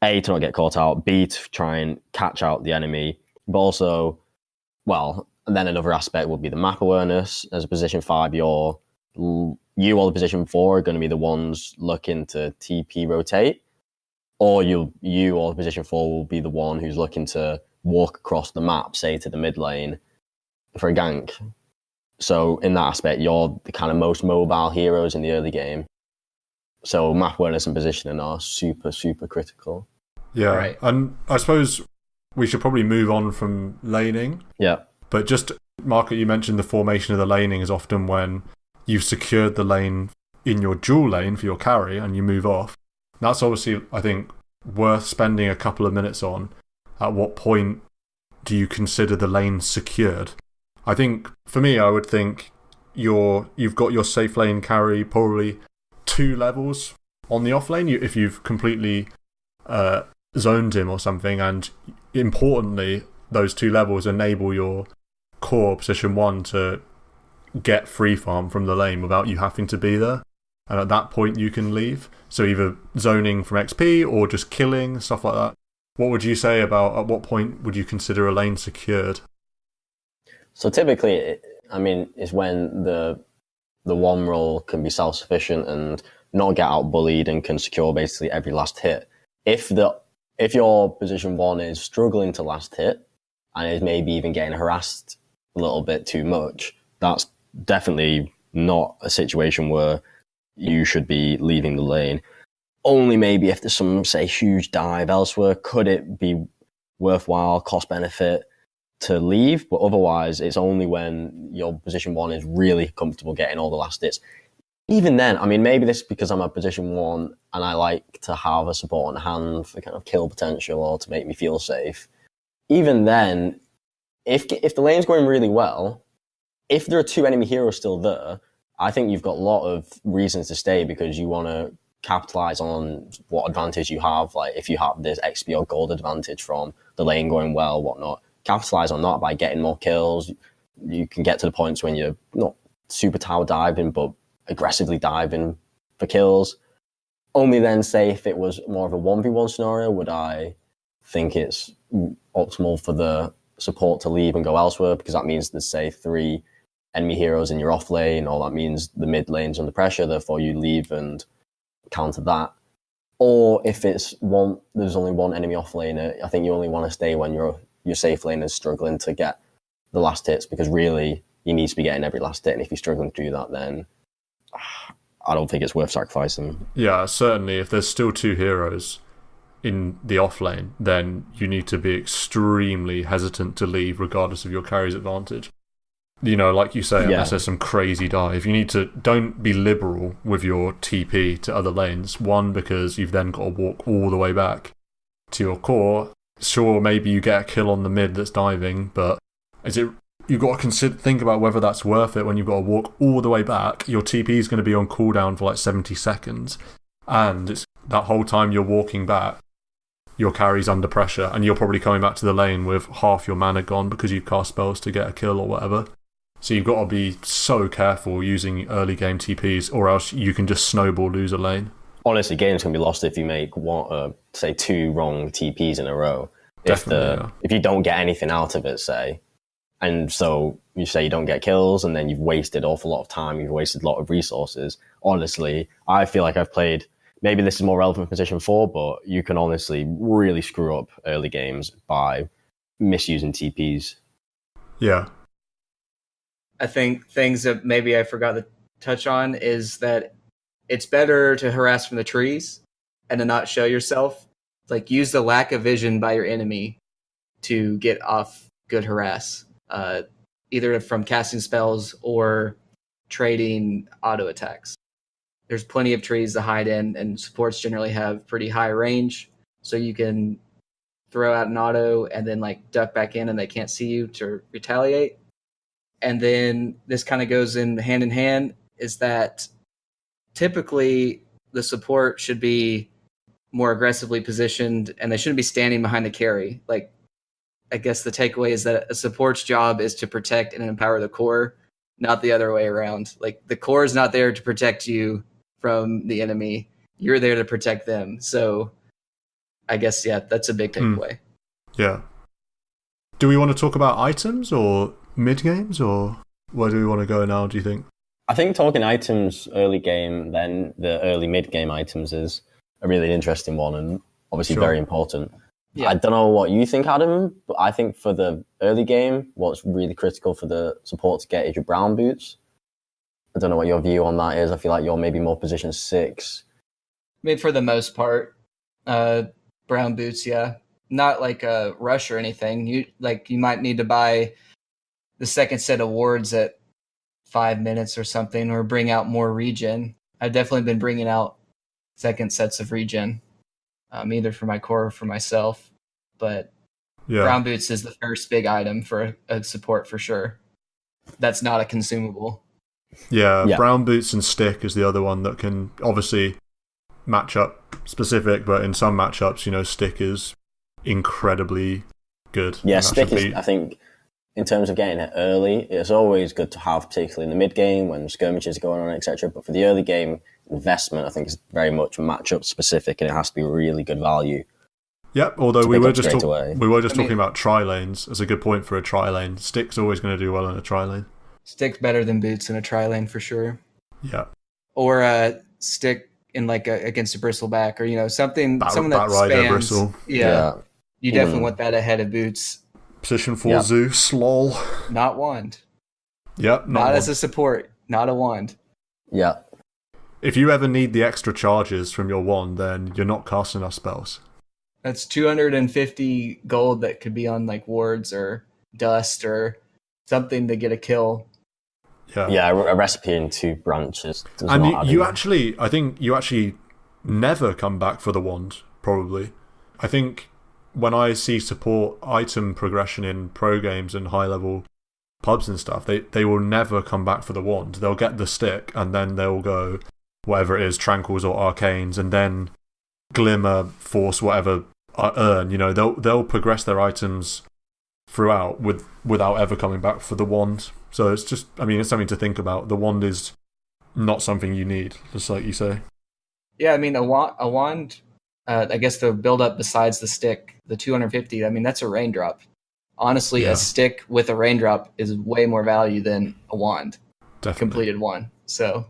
A, to not get caught out. B, to try and catch out the enemy. But also, well, and then another aspect would be the map awareness. As a position 5, you or the position 4 are going to be the ones looking to TP rotate. Or you or the position 4 will be the one who's looking to walk across the map, say to the mid lane, for a gank. So in that aspect, you're the kind of most mobile heroes in the early game. So map awareness and positioning are super, super critical. Yeah, right. And I suppose we should probably move on from laning. Yeah. But just Marco, you mentioned the formation of the laning is often when you've secured the lane in your dual lane for your carry and you move off. That's obviously, I think, worth spending a couple of minutes on. At what point do you consider the lane secured? I think, for me, I would think you've got your safe lane carry probably 2 levels on the off lane if you've completely zoned him or something, and importantly, those 2 levels enable your core position 1 to get free farm from the lane without you having to be there, and at that point you can leave. So either zoning from XP or just killing, stuff like that. What would you say about at what point would you consider a lane secured? So typically, I mean, it's when the one role can be self-sufficient and not get out bullied and can secure basically every last hit. If your position 1 is struggling to last hit and is maybe even getting harassed a little bit too much, that's definitely not a situation where you should be leaving the lane. Only maybe if there's some, say, huge dive elsewhere, could it be worthwhile, cost benefit to leave? But otherwise, it's only when your position 1 is really comfortable getting all the last hits. Even then, I mean, maybe this is because I'm a position 1 and I like to have a support on hand for kind of kill potential or to make me feel safe. Even then, if the lane's going really well, if there are 2 enemy heroes still there, I think you've got a lot of reasons to stay because you want to capitalize on what advantage you have. Like if you have this XP or gold advantage from the lane going well, whatnot, capitalize on that by getting more kills. You can get to the points when you're not super tower diving, but aggressively diving for kills. Only then, say if it was more of a 1v1 scenario, would I think it's optimal for the support to leave and go elsewhere, because that means there's, say, 3 enemy heroes in your off lane, or that means the mid lane's under pressure, therefore you leave and counter that. Or if there's only 1 enemy off laner, I think you only want to stay when your safe lane is struggling to get the last hits, because really you need to be getting every last hit, and if you're struggling to do that, then I don't think it's worth sacrificing. Yeah, certainly if there's still 2 heroes in the off lane, then you need to be extremely hesitant to leave regardless of your carry's advantage. You know, like you say, unless there's some crazy dive, don't be liberal with your TP to other lanes. 1, because you've then got to walk all the way back to your core. Sure, maybe you get a kill on the mid that's diving, but you've got to think about whether that's worth it when you've got to walk all the way back. Your TP is going to be on cooldown for like 70 seconds, and it's that whole time you're walking back, your carry's under pressure, and you're probably coming back to the lane with half your mana gone because you've cast spells to get a kill or whatever. So you've got to be so careful using early game TPs, or else you can just snowball lose a lane. Honestly, games can be lost if you make say 2 wrong TPs in a row. Definitely, if you don't get anything out of it, say, and so you say you don't get kills, and then you've wasted an awful lot of time, you've wasted a lot of resources. Honestly, I feel like I've played, maybe this is more relevant for position 4, but you can honestly really screw up early games by misusing TPs. Yeah. I think things that maybe I forgot to touch on is that it's better to harass from the trees and to not show yourself. Like, use the lack of vision by your enemy to get off good harass, either from casting spells or trading auto attacks. There's plenty of trees to hide in, and supports generally have pretty high range, so you can throw out an auto and then like duck back in and they can't see you to retaliate. And then this kind of goes in hand, is that typically the support should be more aggressively positioned and they shouldn't be standing behind the carry. Like, I guess the takeaway is that a support's job is to protect and empower the core, not the other way around. Like, the core is not there to protect you from the enemy. You're there to protect them. So I guess, yeah, that's a big takeaway. Yeah. Do we want to talk about items or mid-games, or where do we want to go now, do you think? I think talking items early game, then the early mid-game items is a really interesting one and obviously very important. Yeah. I don't know what you think, Adam, but I think for the early game, what's really critical for the support to get is your brown boots. I don't know what your view on that is. I feel like you're maybe more position 6. I mean, for the most part, brown boots, yeah. Not like a rush or anything. You might need to buy the second set of wards at 5 minutes or something, or bring out more regen. I've definitely been bringing out second sets of regen, either for my core or for myself. But brown boots is the first big item for a support for sure. That's not a consumable. Yeah, brown boots and stick is the other one that can obviously matchup specific, but in some matchups, stick is incredibly good. Yeah, stick is, I think, in terms of getting it early, it's always good to have, particularly in the mid game when skirmishes are going on, etc. But for the early game investment, I think it's very much matchup specific, and it has to be really good value. Yep. Although we were just talking about tri lanes as a good point for a tri lane. Stick's always going to do well in a tri lane. Stick's better than boots in a tri lane for sure. Yeah. Or a stick in against a bristleback, or something, someone that rider, spams. Bristle. Yeah. You definitely want that ahead of boots. Position 4 Zeus, lol. Not wand. Yep. Not as a support. Not a wand. Yeah. If you ever need the extra charges from your wand, then you're not casting enough spells. That's 250 gold that could be on wards or dust or something to get a kill. Yeah, a recipe in 2 branches. And I think you actually never come back for the wand, probably. I think when I see support item progression in pro games and high-level pubs and stuff, they will never come back for the wand. They'll get the stick, and then they'll go, whatever it is, Tranquils or Arcanes, and then Glimmer, Force, whatever, earn. They'll progress their items throughout without ever coming back for the wand. So it's just, it's something to think about. The wand is not something you need, just like you say. Yeah, a wand, I guess the build up besides the stick, the 250, that's a raindrop. Honestly, a stick with a raindrop is way more value than a wand. Definitely. Completed wand. So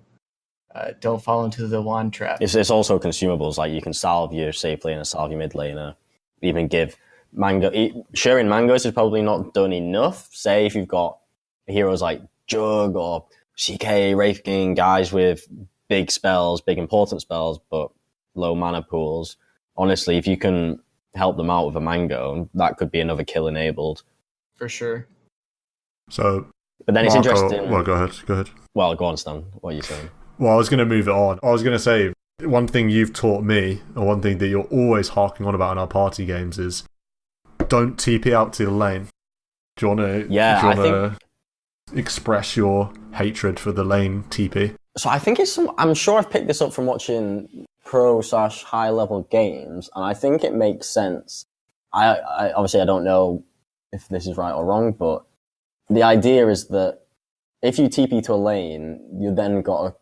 don't fall into the wand trap. It's also consumables, like you can salve your safe laner, salve your mid laner, even give mango. Sharing mangoes is probably not done enough. Say if you've got heroes like Jug or CK, Wraith King, guys with big spells, big important spells, but low mana pools. Honestly, if you can help them out with a mango, that could be another kill enabled. For sure. So, but then it's interesting. Well, go ahead. Well, go on, Stan. What are you saying? Well, I was going to move it on. I was going to say, one thing you've taught me, or one thing that you're always harking on about in our party games is don't TP out to the lane. Do you want to express your hatred for the lane TP? So I think I'm sure I've picked this up from watching pro/high level games, and I think it makes sense. I obviously I don't know if this is right or wrong, but the idea is that if you TP to a lane, you've got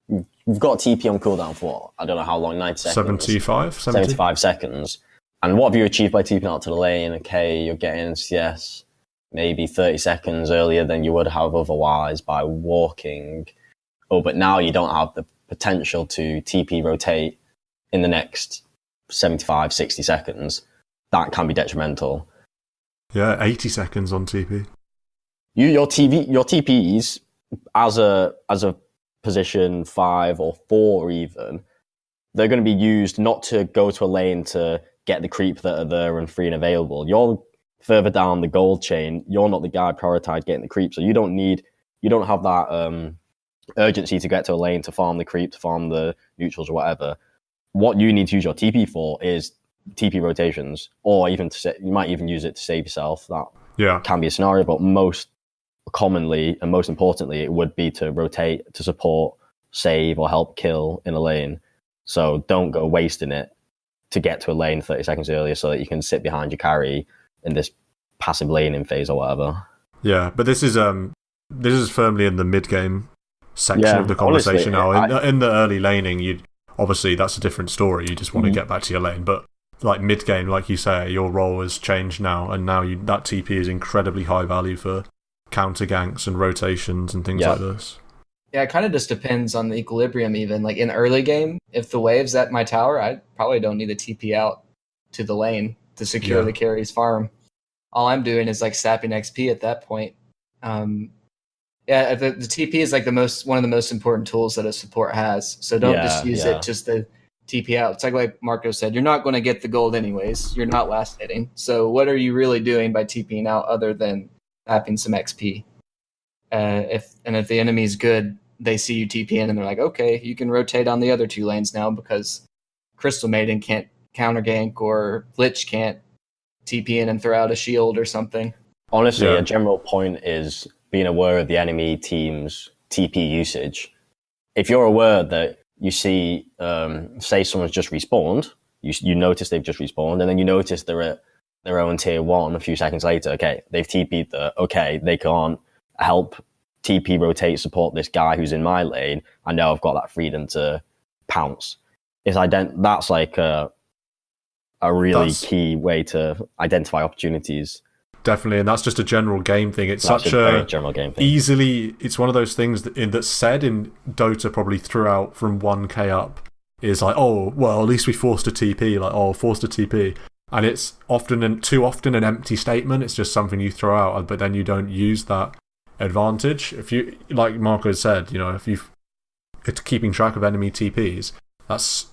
TP on cooldown for, I don't know how long, 90 seconds? 75 seconds. And what have you achieved by TPing out to the lane? Okay, you're getting CS maybe 30 seconds earlier than you would have otherwise by walking. Oh, but now you don't have the potential to TP rotate in the next 75, 60 seconds. That can be detrimental. Yeah, 80 seconds on TP. Your TPs as a position 5 or 4 even, they're going to be used not to go to a lane to get the creep that are there and free and available. You're further down the gold chain. You're not the guy prioritized getting the creep, so you don't have that urgency to get to a lane to farm the creep, to farm the neutrals or whatever. What you need to use your TP for is TP rotations, or even you might even use it to save yourself. That can be a scenario, but most commonly and most importantly, it would be to rotate, to support, save, or help kill in a lane. So don't go wasting it to get to a lane 30 seconds earlier so that you can sit behind your carry in this passive laning phase or whatever. Yeah, but this is firmly in the mid game section of the conversation now. In the early laning, obviously that's a different story. You just want to get back to your lane, but like mid game, like you say, your role has changed now, and now that TP is incredibly high value for counter ganks and rotations and things like this. Yeah, it kind of just depends on the equilibrium. Even like in early game, if the wave's at my tower, I probably don't need to TP out to the lane to secure the carry's farm. All I'm doing is like sapping XP at that point. The TP is like one of the most important tools that a support has. So don't just use it just to TP out. It's like Marco said, you're not going to get the gold anyways. You're not last hitting. So what are you really doing by TPing out other than sapping some XP? if the enemy's good, they see you TP in and they're like, okay, you can rotate on the other 2 lanes now because Crystal Maiden can't counter gank or Lich can't TP in and throw out a shield or something. Honestly, a general point is being aware of the enemy team's TP usage. If you're aware that you see, say someone's just respawned, you notice they've just respawned, and then you notice they're at their own tier 1 a few seconds later, okay, they've TP'd there, okay, they can't help TP rotate support this guy who's in my lane, I know I've got that freedom to pounce. That's like a really key way to identify opportunities. Definitely, and that's just a general game thing. It's that's such a general game thing. It's one of those things that's said in Dota probably throughout from 1k up is like, oh, well, at least we forced a TP, like, oh, forced a TP. And it's too often an empty statement. It's just something you throw out, but then you don't use that advantage. If you, like Marco said, it's keeping track of enemy TPs, that's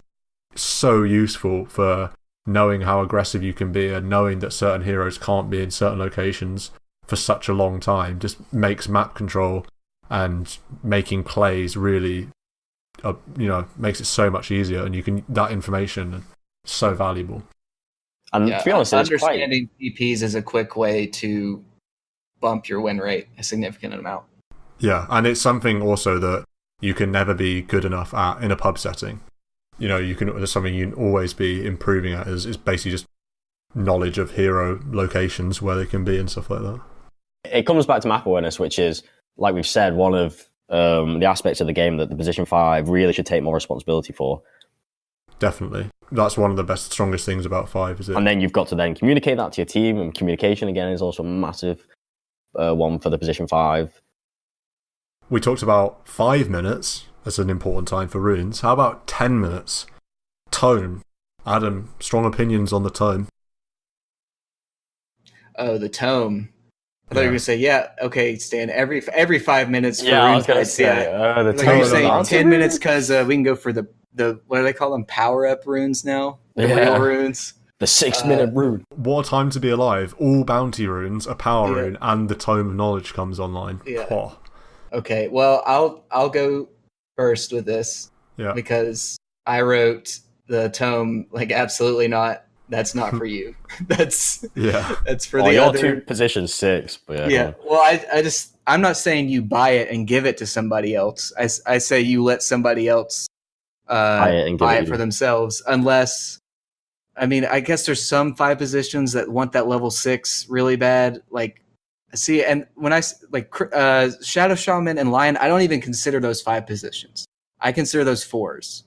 so useful for knowing how aggressive you can be and knowing that certain heroes can't be in certain locations for such a long time. Just makes map control and making plays really, makes it so much easier, and that information is so valuable. And to be honest, understanding TPs is a quick way to bump your win rate a significant amount. Yeah, and it's something also that you can never be good enough at in a pub setting. There's something you can always be improving at is basically just knowledge of hero locations where they can be and stuff like that. It comes back to map awareness, which is, like we've said, one of the aspects of the game that the position 5 really should take more responsibility for. Definitely. That's one of the strongest things about 5, is it? And then you've got to then communicate that to your team, and communication, again, is also a massive one for the position 5. We talked about 5 minutes as an important time for runes. How about 10 minutes? Tome. Adam, strong opinions on the tome. Oh, the tome. I thought you were going to say, yeah, okay, Stan, every 5 minutes for runes. I was going to say, the tome. You're saying 10 minutes because we can go for the what do they call them? Power-up runes now? The real runes? The 6-minute rune. What a time to be alive. All bounty runes, a power rune, and the Tome of Knowledge comes online. Yeah. Oh. Okay, well, I'll go first with this. Yeah. Because I wrote the tome, like, absolutely not. That's not for you. That's for the other. You're 2 position 6. But yeah. Well, I'm not saying you buy it and give it to somebody else. I say you let somebody else buy it for themselves, unless, I mean, I guess there's some 5 positions that want that level 6 really bad. Like, see, and when I like Shadow Shaman and Lion, I don't even consider those 5 positions. I consider those 4s.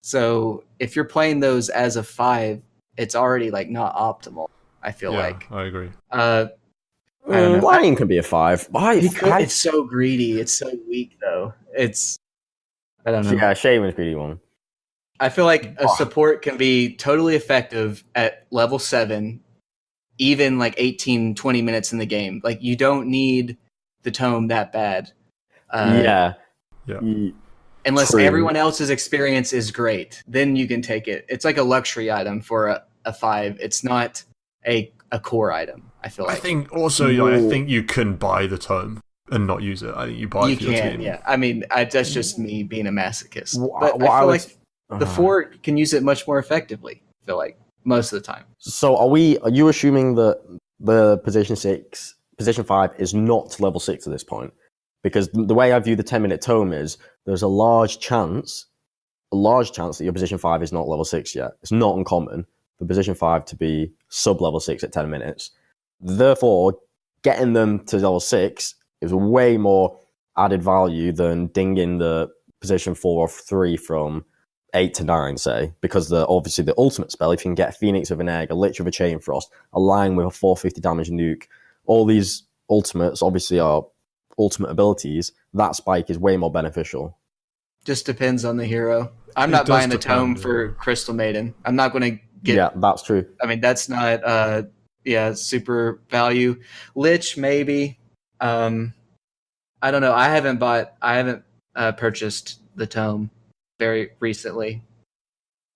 So if you're playing those as a 5, it's already like not optimal. I feel like. I agree. I don't know. Lion can be a 5. It's so greedy. It's so weak, though. I don't know. Yeah, Shaman's greedy one. I feel like a support can be totally effective at level 7, even like 18, 20 minutes in the game. Like, you don't need the tome that bad. Unless everyone else's experience is great, then you can take it. It's like a luxury item for a 5. It's not a core item, I feel like. I think also, I think you can buy the tome and not use it. I think you buy it for your team. Yeah. I mean, that's just me being a masochist. But I feel like the 4 can use it much more effectively, I feel like, most of the time. So are you assuming that the position 5 is not level 6 at this point? Because the way I view the 10-minute tome is there's a large chance that your position 5 is not level 6 yet. It's not uncommon for position 5 to be sub-level 6 at 10 minutes. Therefore, getting them to level 6 is way more added value than dinging the position 4 or 3 from 8 to 9, say, because obviously the ultimate spell, if you can get a Phoenix of an Egg, a Lich of a Chain Frost, a Lion with a 450 damage nuke, all these ultimates obviously are ultimate abilities, that spike is way more beneficial. Just depends on the hero. I'm not buying the tome for Crystal Maiden. I'm not going to get... Yeah, that's true. I mean, that's not super value. Lich, maybe. I don't know. I haven't purchased the tome very recently.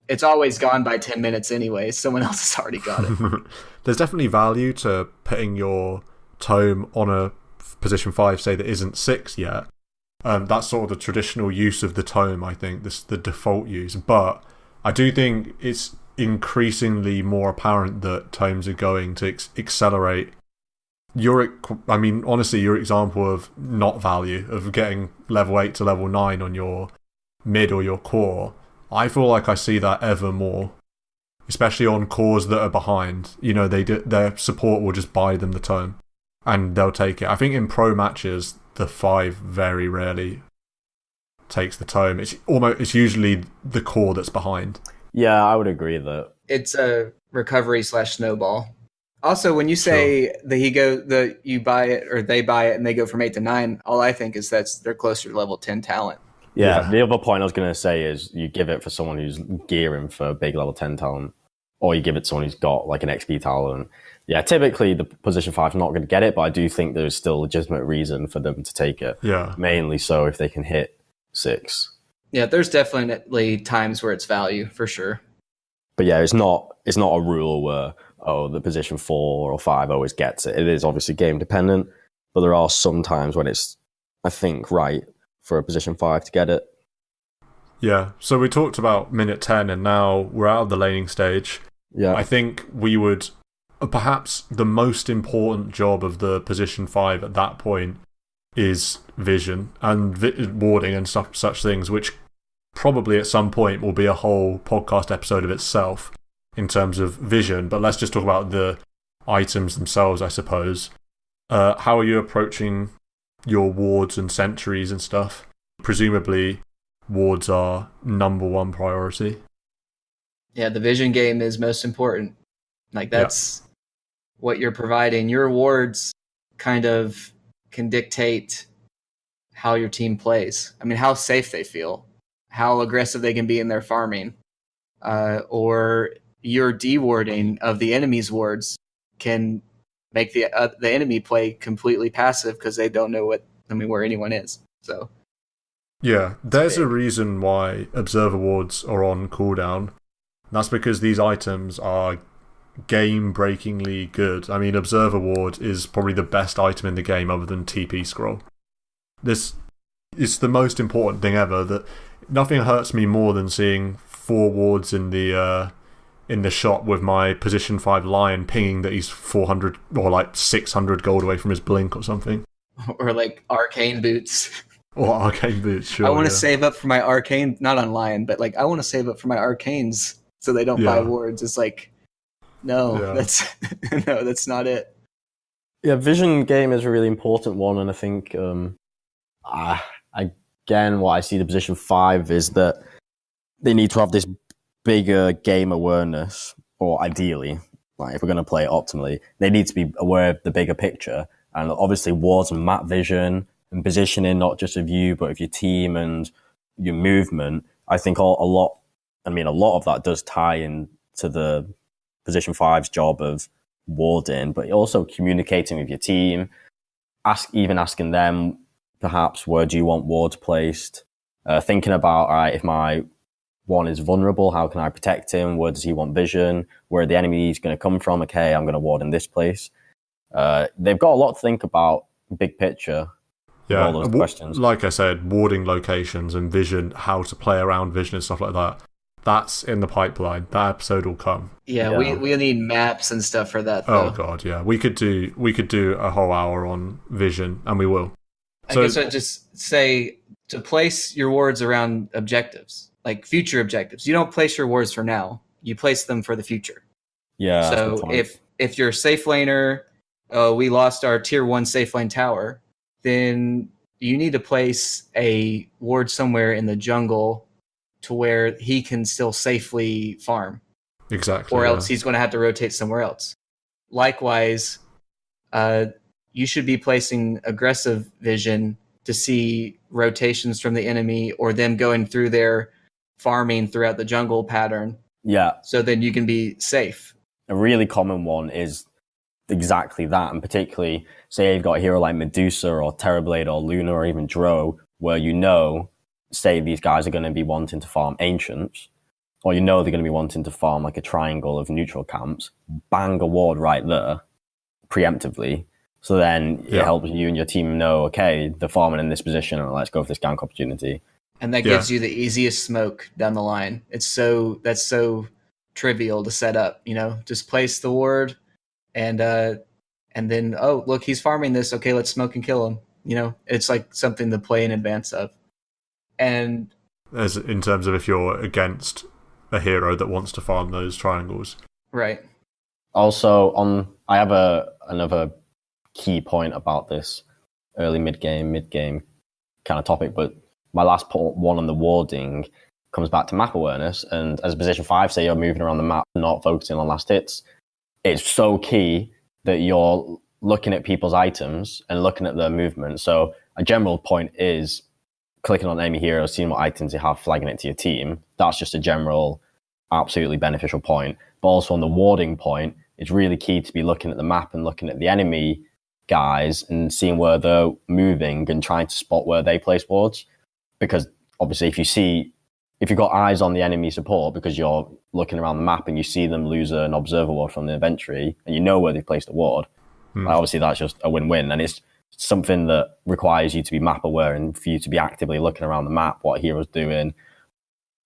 It's always gone by 10 minutes anyway. Someone else has already got it. There's definitely value to putting your tome on a position 5, say, that isn't 6 yet. That's sort of the traditional use of the tome, I think, the default use. But I do think it's increasingly more apparent that tomes are going to accelerate your example of not value, of getting level 8 to level 9 on your mid or your core. I feel like I see that ever more, especially on cores that are behind. Their support will just buy them the tome and they'll take it. I think in pro matches, the 5 very rarely takes the tome. It's usually the core that's behind. Yeah, I would agree that it's a recovery / snowball. Also, when you say that you buy it or they buy it and they go from 8 to 9, all I think is they're closer to level 10 talent. Yeah, the other point I was going to say is you give it for someone who's gearing for big level 10 talent, or you give it to someone who's got like an XP talent. Yeah, typically the position 5 is not going to get it, but I do think there's still legitimate reason for them to take it. Yeah. Mainly so if they can hit 6. Yeah, there's definitely times where it's value, for sure. But yeah, it's not a rule where, the position 4 or 5 always gets it. It is obviously game dependent, but there are some times when it's, I think, right for a position 5 to get it. Yeah, so we talked about minute 10 and now we're out of the laning stage. Yeah. I think we would, perhaps the most important job of the position 5 at that point is vision and warding and such things, which probably at some point will be a whole podcast episode of itself in terms of vision. But let's just talk about the items themselves, I suppose. How are you approaching your wards and sentries and stuff? Presumably wards are number 1 priority. Yeah, the vision game is most important. Like, that's what you're providing. Your wards kind of can dictate how your team plays. I mean, how safe they feel, how aggressive they can be in their farming, or your dewarding of the enemy's wards can make the enemy play completely passive because they don't know where anyone is. So yeah, there's a reason why observer wards are on cooldown. That's because these items are game-breakingly good. I mean, observer ward is probably the best item in the game other than TP scroll. This is the most important thing ever. That nothing hurts me more than seeing 4 wards in the shop with my position 5 lion pinging that he's 400 or like 600 gold away from his blink or something. Or like arcane boots. Or arcane boots, sure. I want to save up for my arcane, not on lion, but like I want to save up for my arcanes so they don't buy wards. It's like, that's not it. Yeah, vision game is a really important one, and I think again, what I see the position 5 is that they need to have this bigger game awareness, or ideally, like if we're going to play it optimally, they need to be aware of the bigger picture, and obviously wards and map vision and positioning, not just of you, but of your team and your movement. I think a lot of that does tie into the position 5's job of warding, but also communicating with your team, asking them, perhaps, where do you want wards placed? Thinking about, all right, if my one is vulnerable, how can I protect him? Where does he want vision? Where are the enemies going to come from? Okay, I'm going to ward in this place. They've got a lot to think about, big picture. Yeah, all those questions. Like I said, warding locations and vision, how to play around vision and stuff like that. That's in the pipeline. That episode will come. Yeah. We need maps and stuff for that, though. Oh god, yeah. We could do a whole hour on vision, and we will. I guess I'd just say to place your wards around objectives, like future objectives. You don't place your wards for now. You place them for the future. Yeah. So if you're a safe laner, we lost our tier 1 safe lane tower, then you need to place a ward somewhere in the jungle to where he can still safely farm. Exactly. Or else he's going to have to rotate somewhere else. Likewise, you should be placing aggressive vision to see rotations from the enemy or them going through their farming throughout the jungle pattern. Yeah. So then you can be safe. A really common one is exactly that, and particularly, say you've got a hero like Medusa or Terrorblade or Luna or even Dro, where say these guys are going to be wanting to farm Ancients, or they're going to be wanting to farm like a triangle of neutral camps, bang a ward right there, preemptively, So then it helps you and your team know, okay, they're farming in this position, and let's go for this gank opportunity. And that gives you the easiest smoke down the line. That's so trivial to set up. Just place the ward, and then look, he's farming this. Okay, let's smoke and kill him. It's like something to play in advance of. And as in terms of if you're against a hero that wants to farm those triangles, right. Also, I have another key point about this early mid game kind of topic, but my last one on the warding comes back to map awareness. And as a position 5, say you're moving around the map, not focusing on last hits, it's so key that you're looking at people's items and looking at their movement. So a general point is clicking on enemy heroes, seeing what items they have, flagging it to your team. That's just a general, absolutely beneficial point. But also on the warding point, it's really key to be looking at the map and looking at the enemy guys and seeing where they're moving and trying to spot where they place wards. Because obviously if you've got eyes on the enemy support because you're looking around the map and you see them lose an observer ward from the inventory and you know where they've placed a ward, obviously that's just a win-win. And it's something that requires you to be map aware and for you to be actively looking around the map, what heroes doing.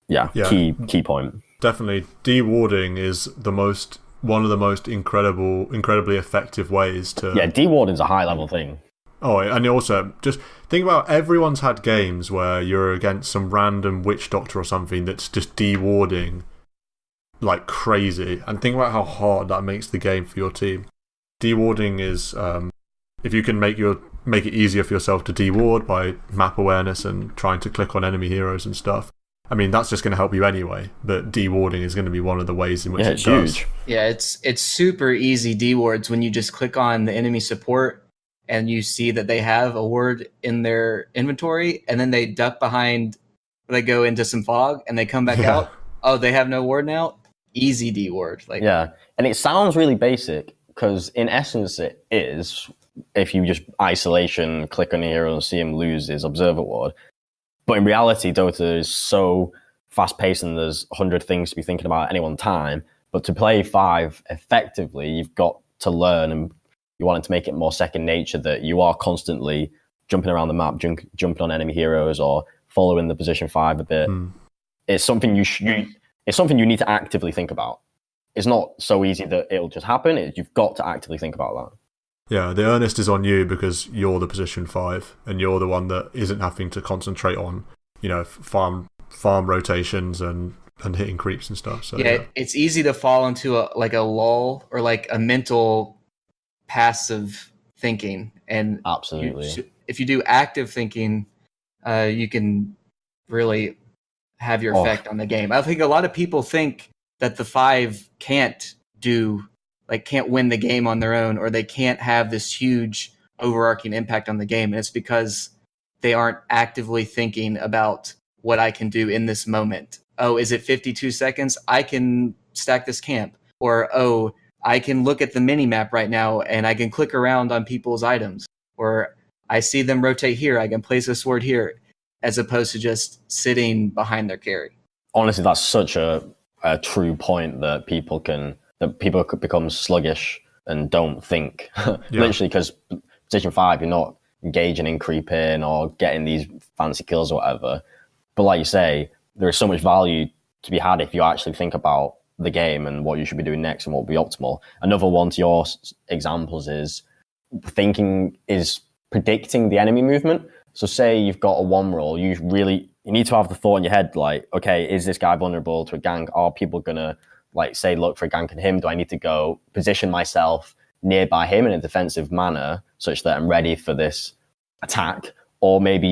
Yeah. Key point. Definitely, dewarding is one of the most incredibly effective ways to... Yeah, dewarding's a high-level thing. Oh, and also, just think about everyone's had games where you're against some random witch doctor or something that's just dewarding like crazy. And think about how hard that makes the game for your team. Dewarding is... if you can make it easier for yourself to deward by map awareness and trying to click on enemy heroes and stuff, I mean, that's just going to help you anyway, but dewarding is going to be one of the ways in which it does. Huge. Yeah, it's super easy dewards when you just click on the enemy support and you see that they have a ward in their inventory, and then they duck behind, they go into some fog, and they come back out. Oh, they have no ward now? Easy deward. And it sounds really basic, because in essence it is, if you just isolation, click on a hero and see him lose his observer ward. But in reality, Dota is so fast-paced and there's 100 things to be thinking about at any one time. But to play 5 effectively, you've got to learn, and you want to make it more second nature that you are constantly jumping around the map, jumping on enemy heroes or following the position 5 a bit. It's something it's something you need to actively think about. It's not so easy that it'll just happen. You've got to actively think about that. Yeah, the earnest is on you because you're the position 5 and you're the one that isn't having to concentrate on, farm rotations and hitting creeps and stuff. So it's easy to fall into a lull or like a mental passive thinking. And absolutely, if you do active thinking, you can really have your effect on the game. I think a lot of people think that the 5 can't win the game on their own, or they can't have this huge overarching impact on the game. And it's because they aren't actively thinking about what I can do in this moment. Oh, is it 52 seconds? I can stack this camp. Or, oh, I can look at the mini map right now and I can click around on people's items. Or I see them rotate here. I can place a sword here, as opposed to just sitting behind their carry. Honestly, that's such a true point that people could become sluggish and don't think. Literally, because position 5, you're not engaging in creeping or getting these fancy kills or whatever. But like you say, there is so much value to be had if you actually think about the game and what you should be doing next and what would be optimal. Another one to your examples is predicting the enemy movement. So say you've got a 1 roll, you need to have the thought in your head, like, okay, is this guy vulnerable to a gank? Are people gonna say look for a gank on him? Do I need to go position myself nearby him in a defensive manner such that I'm ready for this attack? Or maybe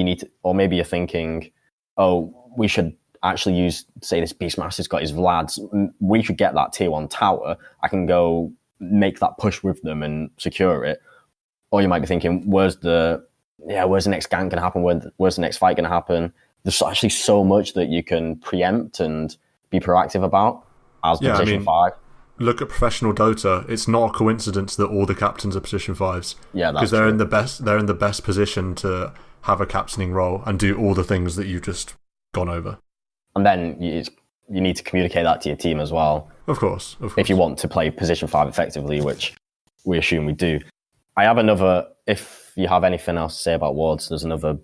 you're thinking, oh, we should actually use, say this Beastmaster's got his Vlads, we should get that tier 1 tower. I can go make that push with them and secure it. Or you might be thinking, where's the next gank gonna happen? Where's the next fight gonna happen? There's actually so much that you can preempt and be proactive about as position 5. Look at professional Dota. It's not a coincidence that all the captains are position 5s. Yeah, because they're in the best position to have a captaining role and do all the things that you've just gone over. And then you need to communicate that to your team as well. Of course. If you want to play position 5 effectively, which we assume we do. I have another. If you have anything else to say about wards, there's another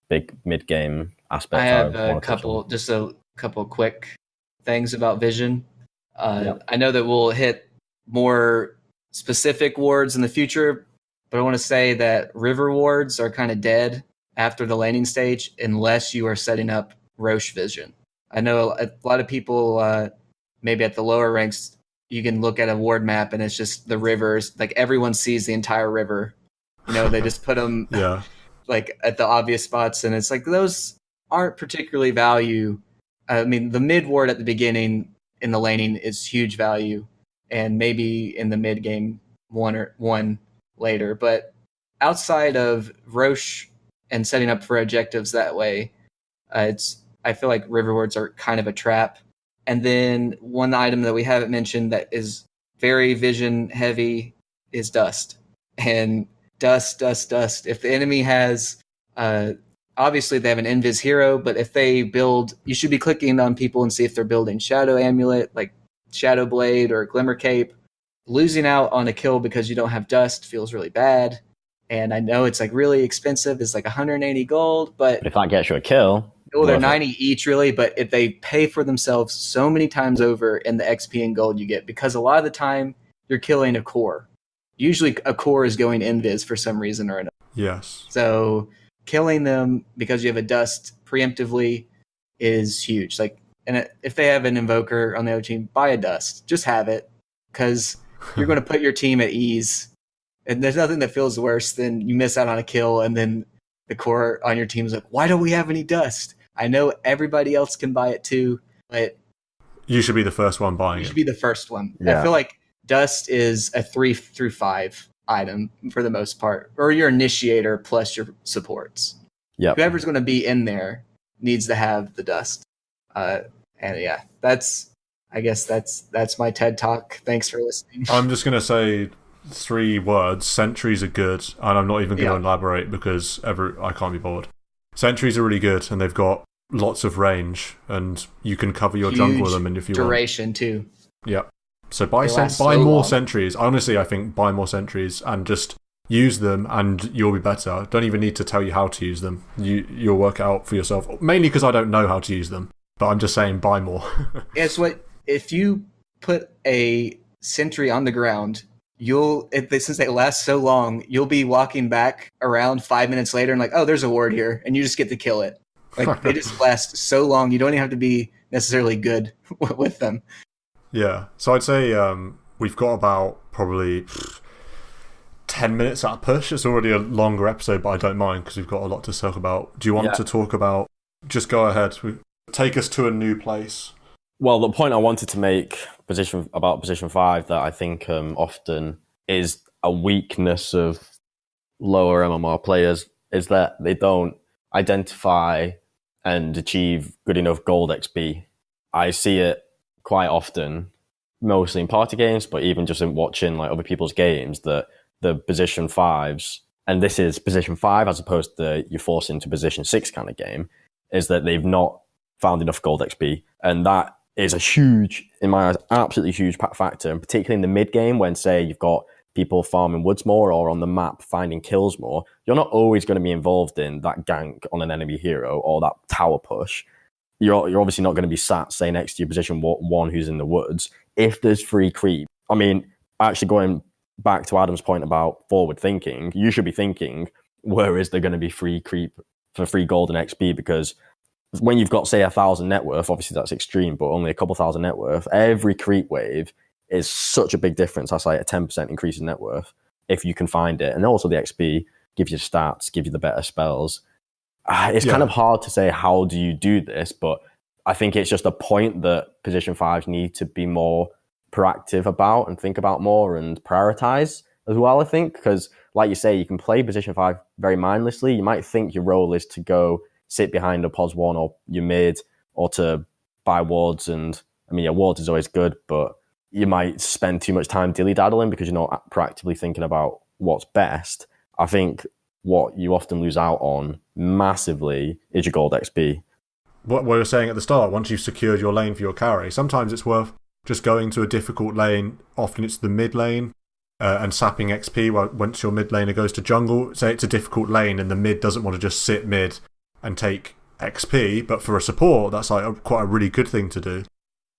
big mid-game aspect. I have a couple quick things about vision. I know that we'll hit more specific wards in the future, but I want to say that river wards are kind of dead after the laning stage unless you are setting up Roche vision. I know a lot of people, maybe at the lower ranks, you can look at a ward map and it's just the rivers. Like everyone sees the entire river. They just put them like at the obvious spots, and it's like those aren't particularly value. I mean, the mid ward at the beginning in the laning is huge value, and maybe in the mid game one later. But outside of Roche and setting up for objectives that way, I feel like river wards are kind of a trap. And then one item that we haven't mentioned that is very vision heavy is dust. And dust. If the enemy has, obviously they have an invis hero, but if they build, you should be clicking on people and see if they're building Shadow Amulet, like Shadow Blade or Glimmer Cape. Losing out on a kill because you don't have dust feels really bad. And I know it's like really expensive. It's like 180 gold, but if that gets you a kill, well, they're 90 each really, but if they pay for themselves so many times over in the XP and gold you get, because a lot of the time you're killing a core. Usually a core is going invis for some reason or another. Yes. So killing them because you have a dust preemptively is huge. Like, and if they have an invoker on the other team, buy a dust. Just have it, because you're going to put your team at ease. And there's nothing that feels worse than you miss out on a kill and then the core on your team is like, why don't we have any dust? I know everybody else can buy it too, but you should be the first one buying it. You should be the first one. Yeah. I feel like dust is a 3 through 5 item for the most part, or your initiator plus your supports. Yeah. Whoever's going to be in there needs to have the dust. And yeah, I guess that's my TED talk. Thanks for listening. I'm just going to say 3 words. Sentries are good, and I'm not even going to elaborate because I can't be bored. Sentries are really good, and they've got lots of range, and you can cover your jungle with them. And if you duration too. Yeah. So buy more sentries. Honestly, I think buy more sentries and just use them, and you'll be better. Don't even need to tell you how to use them. You'll work it out for yourself. Mainly because I don't know how to use them, but I'm just saying buy more. If you put a sentry on the ground, since they last so long, you'll be walking back around 5 minutes later and like, oh, there's a ward here, and you just get to kill it. Like they just last so long, you don't even have to be necessarily good with them. Yeah, so I'd say we've got about probably 10 minutes at a push. It's already a longer episode, but I don't mind because we've got a lot to talk about. Do you want to talk about? Just go ahead. Take us to a new place. Well, the point I wanted to make about position 5 that I think often is a weakness of lower MMR players is that they don't identify and achieve good enough gold XP. I see it quite often, mostly in party games, but even just in watching like other people's games, that the position 5s, and this is position 5 as opposed to you're forced into position 6 kind of game, is that they've not found enough gold XP. And that is a huge, in my eyes, absolutely huge factor, and particularly in the mid game when, say, you've got people farming woods more or on the map finding kills more, you're not always going to be involved in that gank on an enemy hero or that tower push. You're obviously not going to be sat, say, next to your position 1 who's in the woods. If there's free creep, I mean, actually going back to Adam's point about forward thinking, you should be thinking, where is there going to be free creep for free gold and XP? Because when you've got, say, 1,000 net worth, obviously that's extreme, but only a couple thousand net worth, every creep wave is such a big difference. That's like a 10% increase in net worth if you can find it. And also the XP gives you stats, gives you the better spells. It's kind of hard to say how do you do this, but I think it's just a point that position 5s need to be more proactive about and think about more and prioritize as well, I think, because like you say, you can play position 5 very mindlessly. You might think your role is to go sit behind a pos 1 or your mid, or to buy wards, and I mean, wards is always good, but you might spend too much time dilly-daddling because you're not proactively thinking about what's best. I think what you often lose out on massively is your gold XP. What we were saying at the start, once you've secured your lane for your carry, sometimes it's worth just going to a difficult lane. Often it's the mid lane, and sapping XP once your mid laner goes to jungle. Say it's a difficult lane and the mid doesn't want to just sit mid and take XP, but for a support, that's like quite a really good thing to do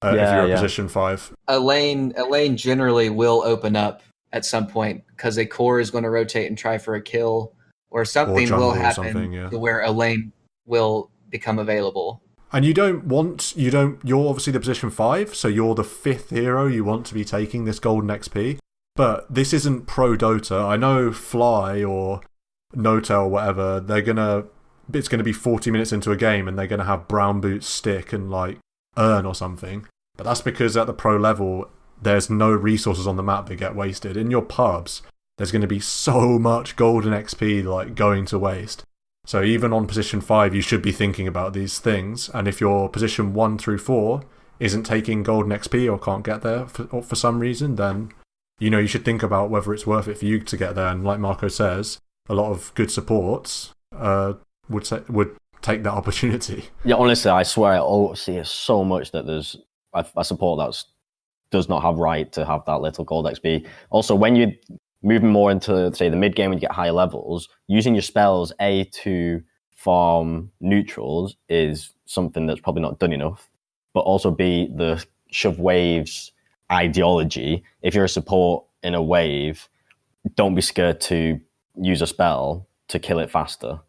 if you're in position 5. A lane generally will open up at some point because a core is going to rotate and try for a kill, or something will happen to where a lane will become available. And you're obviously the position 5, so you're the 5th hero. You want to be taking this golden XP, but this isn't pro Dota. I know Fly or Notel or whatever, it's gonna be 40 minutes into a game and they're gonna have brown boots stick and like earn or something. But that's because at the pro level, there's no resources on the map that get wasted. In your pubs, there's going to be so much golden XP like going to waste. So even on position 5, you should be thinking about these things. And if your position 1 through 4 isn't taking golden XP or can't get there for some reason, then you should think about whether it's worth it for you to get there. And like Marco says, a lot of good supports would take that opportunity. Yeah, honestly, I swear I see it so much that there's a support that does not have right to have that little gold XP. Also, when you're moving more into, say, the mid game and you get higher levels, using your spells to farm neutrals is something that's probably not done enough. But also B, the shove waves ideology. If you're a support in a wave, don't be scared to use a spell to kill it faster.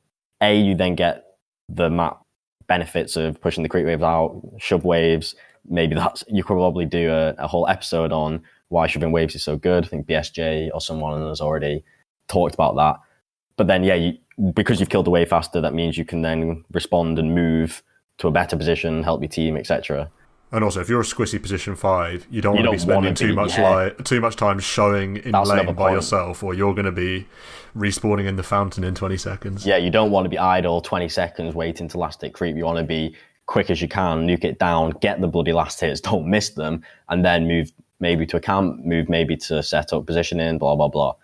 You then get the map benefits of pushing the creep waves out, shove waves. Maybe you could probably do a whole episode on why shoving waves is so good. I think BSJ or someone has already talked about that. But then, because you've killed the wave faster, that means you can then respond and move to a better position, help your team, etc. And also, if you're a squishy position 5, you don't want to be spending too much time showing in lane by yourself, or you're going to be respawning in the fountain in 20 seconds. Yeah, you don't want to be idle 20 seconds waiting to last hit creep. You want to be quick as you can, nuke it down, get the bloody last hits, don't miss them, and then move maybe to a camp, move maybe to set up positioning, blah, blah, blah.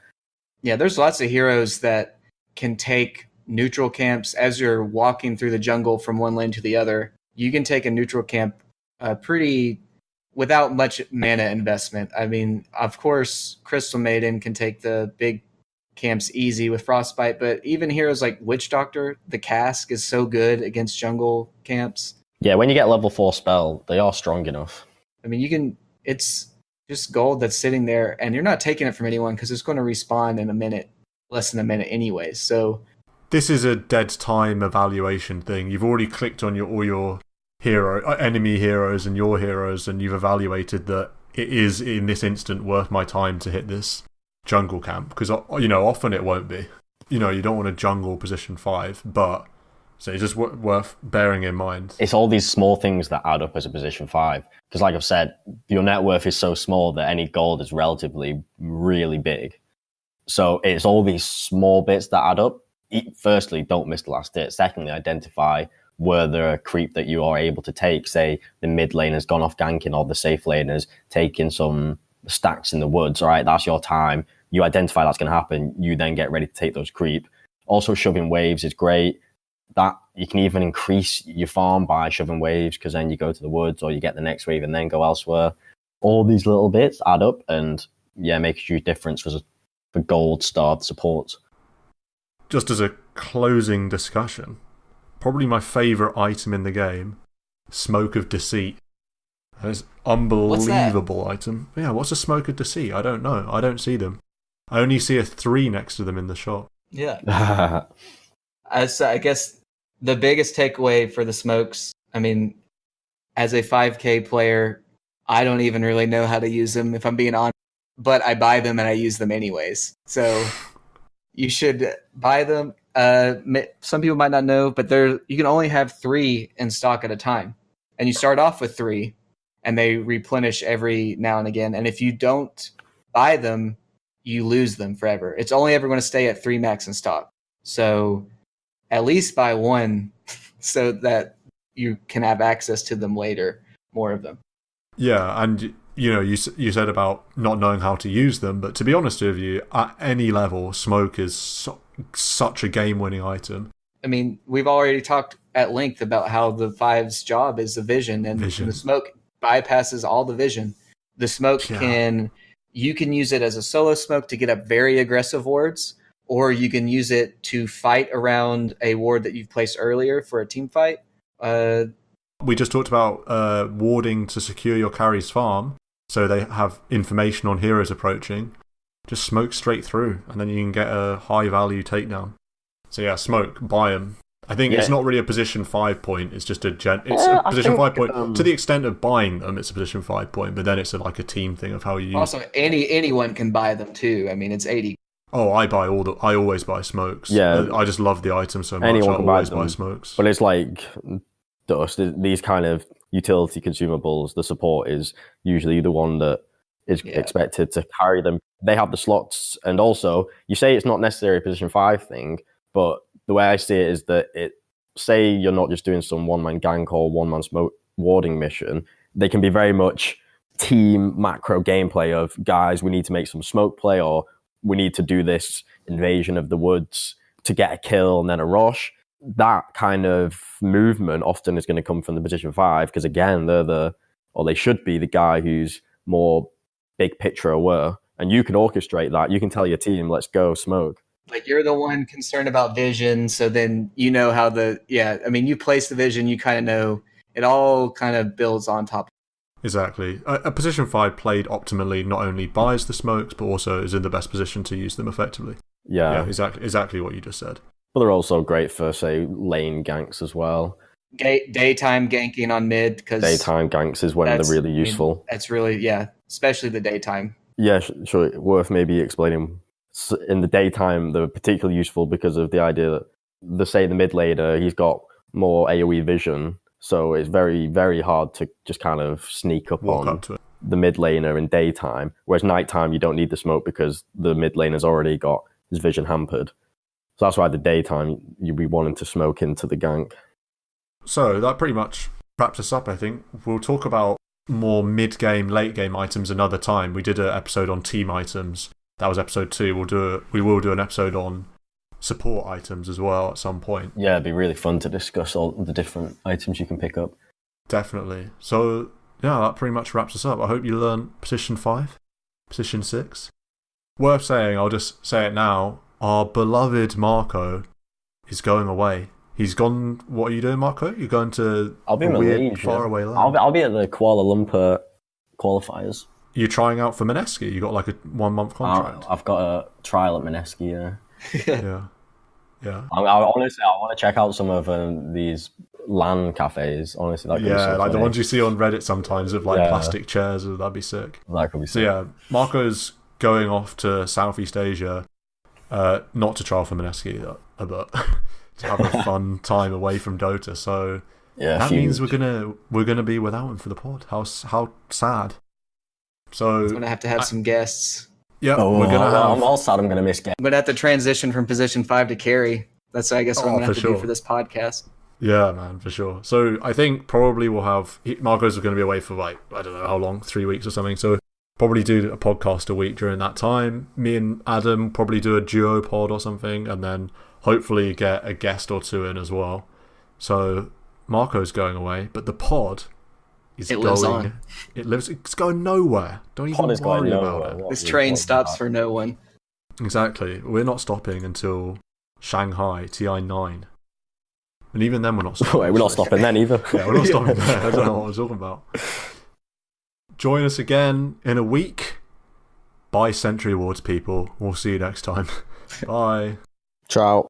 Yeah, there's lots of heroes that can take neutral camps as you're walking through the jungle from one lane to the other. You can take a neutral camp pretty without much mana investment. I mean, of course, Crystal Maiden can take the big camps easy with Frostbite, but even heroes like Witch Doctor, the Cask is so good against jungle camps. Yeah, when you get level 4 spell, they are strong enough. I mean, it's just gold that's sitting there, and you're not taking it from anyone because it's going to respawn in less than a minute anyway. So this is a dead time evaluation thing. You've already clicked on all your enemy heroes and your heroes, and you've evaluated that it is in this instant worth my time to hit this jungle camp, because often it won't be. You don't want to jungle position 5, but so it's just worth bearing in mind. It's all these small things that add up as a position 5, because like I've said, your net worth is so small that any gold is relatively really big. So it's all these small bits that add up. Firstly, don't miss the last hit. Secondly, identify where there are creep that you are able to take. Say the mid lane has gone off ganking, or the safe laners taking some stacks in the woods. All right, that's your time. You identify that's going to happen. You then get ready to take those creep. Also, shoving waves is great. That you can even increase your farm by shoving waves, because then you go to the woods or you get the next wave and then go elsewhere. All these little bits add up and make a huge difference for gold starved supports. Just as a closing discussion, probably my favourite item in the game, Smoke of Deceit. That is unbelievable item. Yeah, what's a Smoke of Deceit? I don't know. I don't see them. I only see a 3 next to them in the shop. Yeah. I guess the biggest takeaway for the smokes, I mean, as a 5K player, I don't even really know how to use them, if I'm being honest, but I buy them and I use them anyways. So you should buy them. Some people might not know, but you can only have 3 in stock at a time. And you start off with 3, and they replenish every now and again. And if you don't buy them, you lose them forever. It's only ever going to stay at 3 max in stock. So at least buy 1 so that you can have access to them later, more of them. Yeah, and you said about not knowing how to use them, but to be honest with you, at any level, Smoke is such a game-winning item. I mean, we've already talked at length about how the 5's job is the vision, and the Smoke bypasses all the vision. The Smoke can you can use it as a solo smoke to get up very aggressive wards, or you can use it to fight around a ward that you've placed earlier for a team fight. We just talked about warding to secure your carry's farm, so they have information on heroes approaching. Just smoke straight through, and then you can get a high-value takedown. So yeah, smoke, buy them. I think it's not really a position 5 point, it's just a position 5 point. To the extent of buying them, it's a position 5 point, but then it's like a team thing of how you use Also, anyone can buy them too. I mean, it's 80. Oh, I always buy smokes. Yeah. I just love the item so much. Anyone I can always buy them, buy smokes. But it's like dust. These kind of utility consumables, the support is usually the one that is expected to carry them. They have the slots, and also you say it's not necessarily a position 5 thing, but the way I see it is that say you're not just doing some one-man gank or one-man smoke warding mission, they can be very much team macro gameplay of, guys, we need to make some smoke play, or we need to do this invasion of the woods to get a kill and then a rush. That kind of movement often is going to come from the position 5, because again, they should be the guy who's more big picture aware, and you can orchestrate that. You can tell your team, let's go smoke. Like, you're the one concerned about vision, so then you know how you place the vision, you kind of know, it all kind of builds on top. Exactly. A position 5 played optimally not only buys the smokes, but also is in the best position to use them effectively. Yeah, exactly what you just said. But they're also great for, say, lane ganks as well. Daytime ganking on mid, because daytime ganks is when they're really useful. That's really, especially the daytime. Yeah, sure. Worth maybe explaining. In the daytime, they're particularly useful because of the idea that, the mid laner, he's got more AoE vision, so it's very, very hard to just kind of sneak up on the mid laner in daytime. Whereas nighttime, you don't need the smoke because the mid laner's already got his vision hampered. So that's why the daytime, you'd be wanting to smoke into the gank. So that pretty much wraps us up, I think. We'll talk about more mid-game, late-game items another time. We did an episode on team items. That was episode 2. We will do an episode on support items as well at some point. Yeah, it'd be really fun to discuss all the different items you can pick up. Definitely. So, yeah, that pretty much wraps us up. I hope you learned position 5, position 6. Worth saying, I'll just say it now, our beloved Marco is going away. He's gone. What are you doing, Marco? You're going to a weird, faraway land? I'll be at the Kuala Lumpur qualifiers. You're trying out for Mineski? You got like a 1 month contract? I've got a trial at Mineski, yeah. I honestly, I want to check out some of these LAN cafes. Honestly, that could be so like funny. the ones you see on Reddit sometimes with like plastic chairs. That'd be sick. That could be sick. So yeah, Marco's going off to Southeast Asia, not to trial for Mineski, but to have a fun time away from Dota. So that means we're gonna be without him for the pod. How sad. So I'm gonna have to have some guests. Yeah, we're gonna have. I'm all sad. I'm gonna miss guests. I'm gonna have to transition from position 5 to carry. That's I guess what I'm gonna have to do for this podcast. Yeah, man, for sure. So I think probably we'll have Marco's going to be away for like I don't know how long, 3 weeks or something. So probably do a podcast a week during that time. Me and Adam probably do a duo pod or something, and then hopefully get a guest or two in as well. So Marco's going away, but the pod is lives on. It's going nowhere. Don't even worry about it. This train stops for no one. Exactly. We're not stopping until Shanghai TI9. And even then we're not stopping. Wait, we're not stopping then either. Yeah, we're not stopping there. I don't know what I was talking about. Join us again in a week. Buy Sentry Awards, people. We'll see you next time. Bye. Ciao.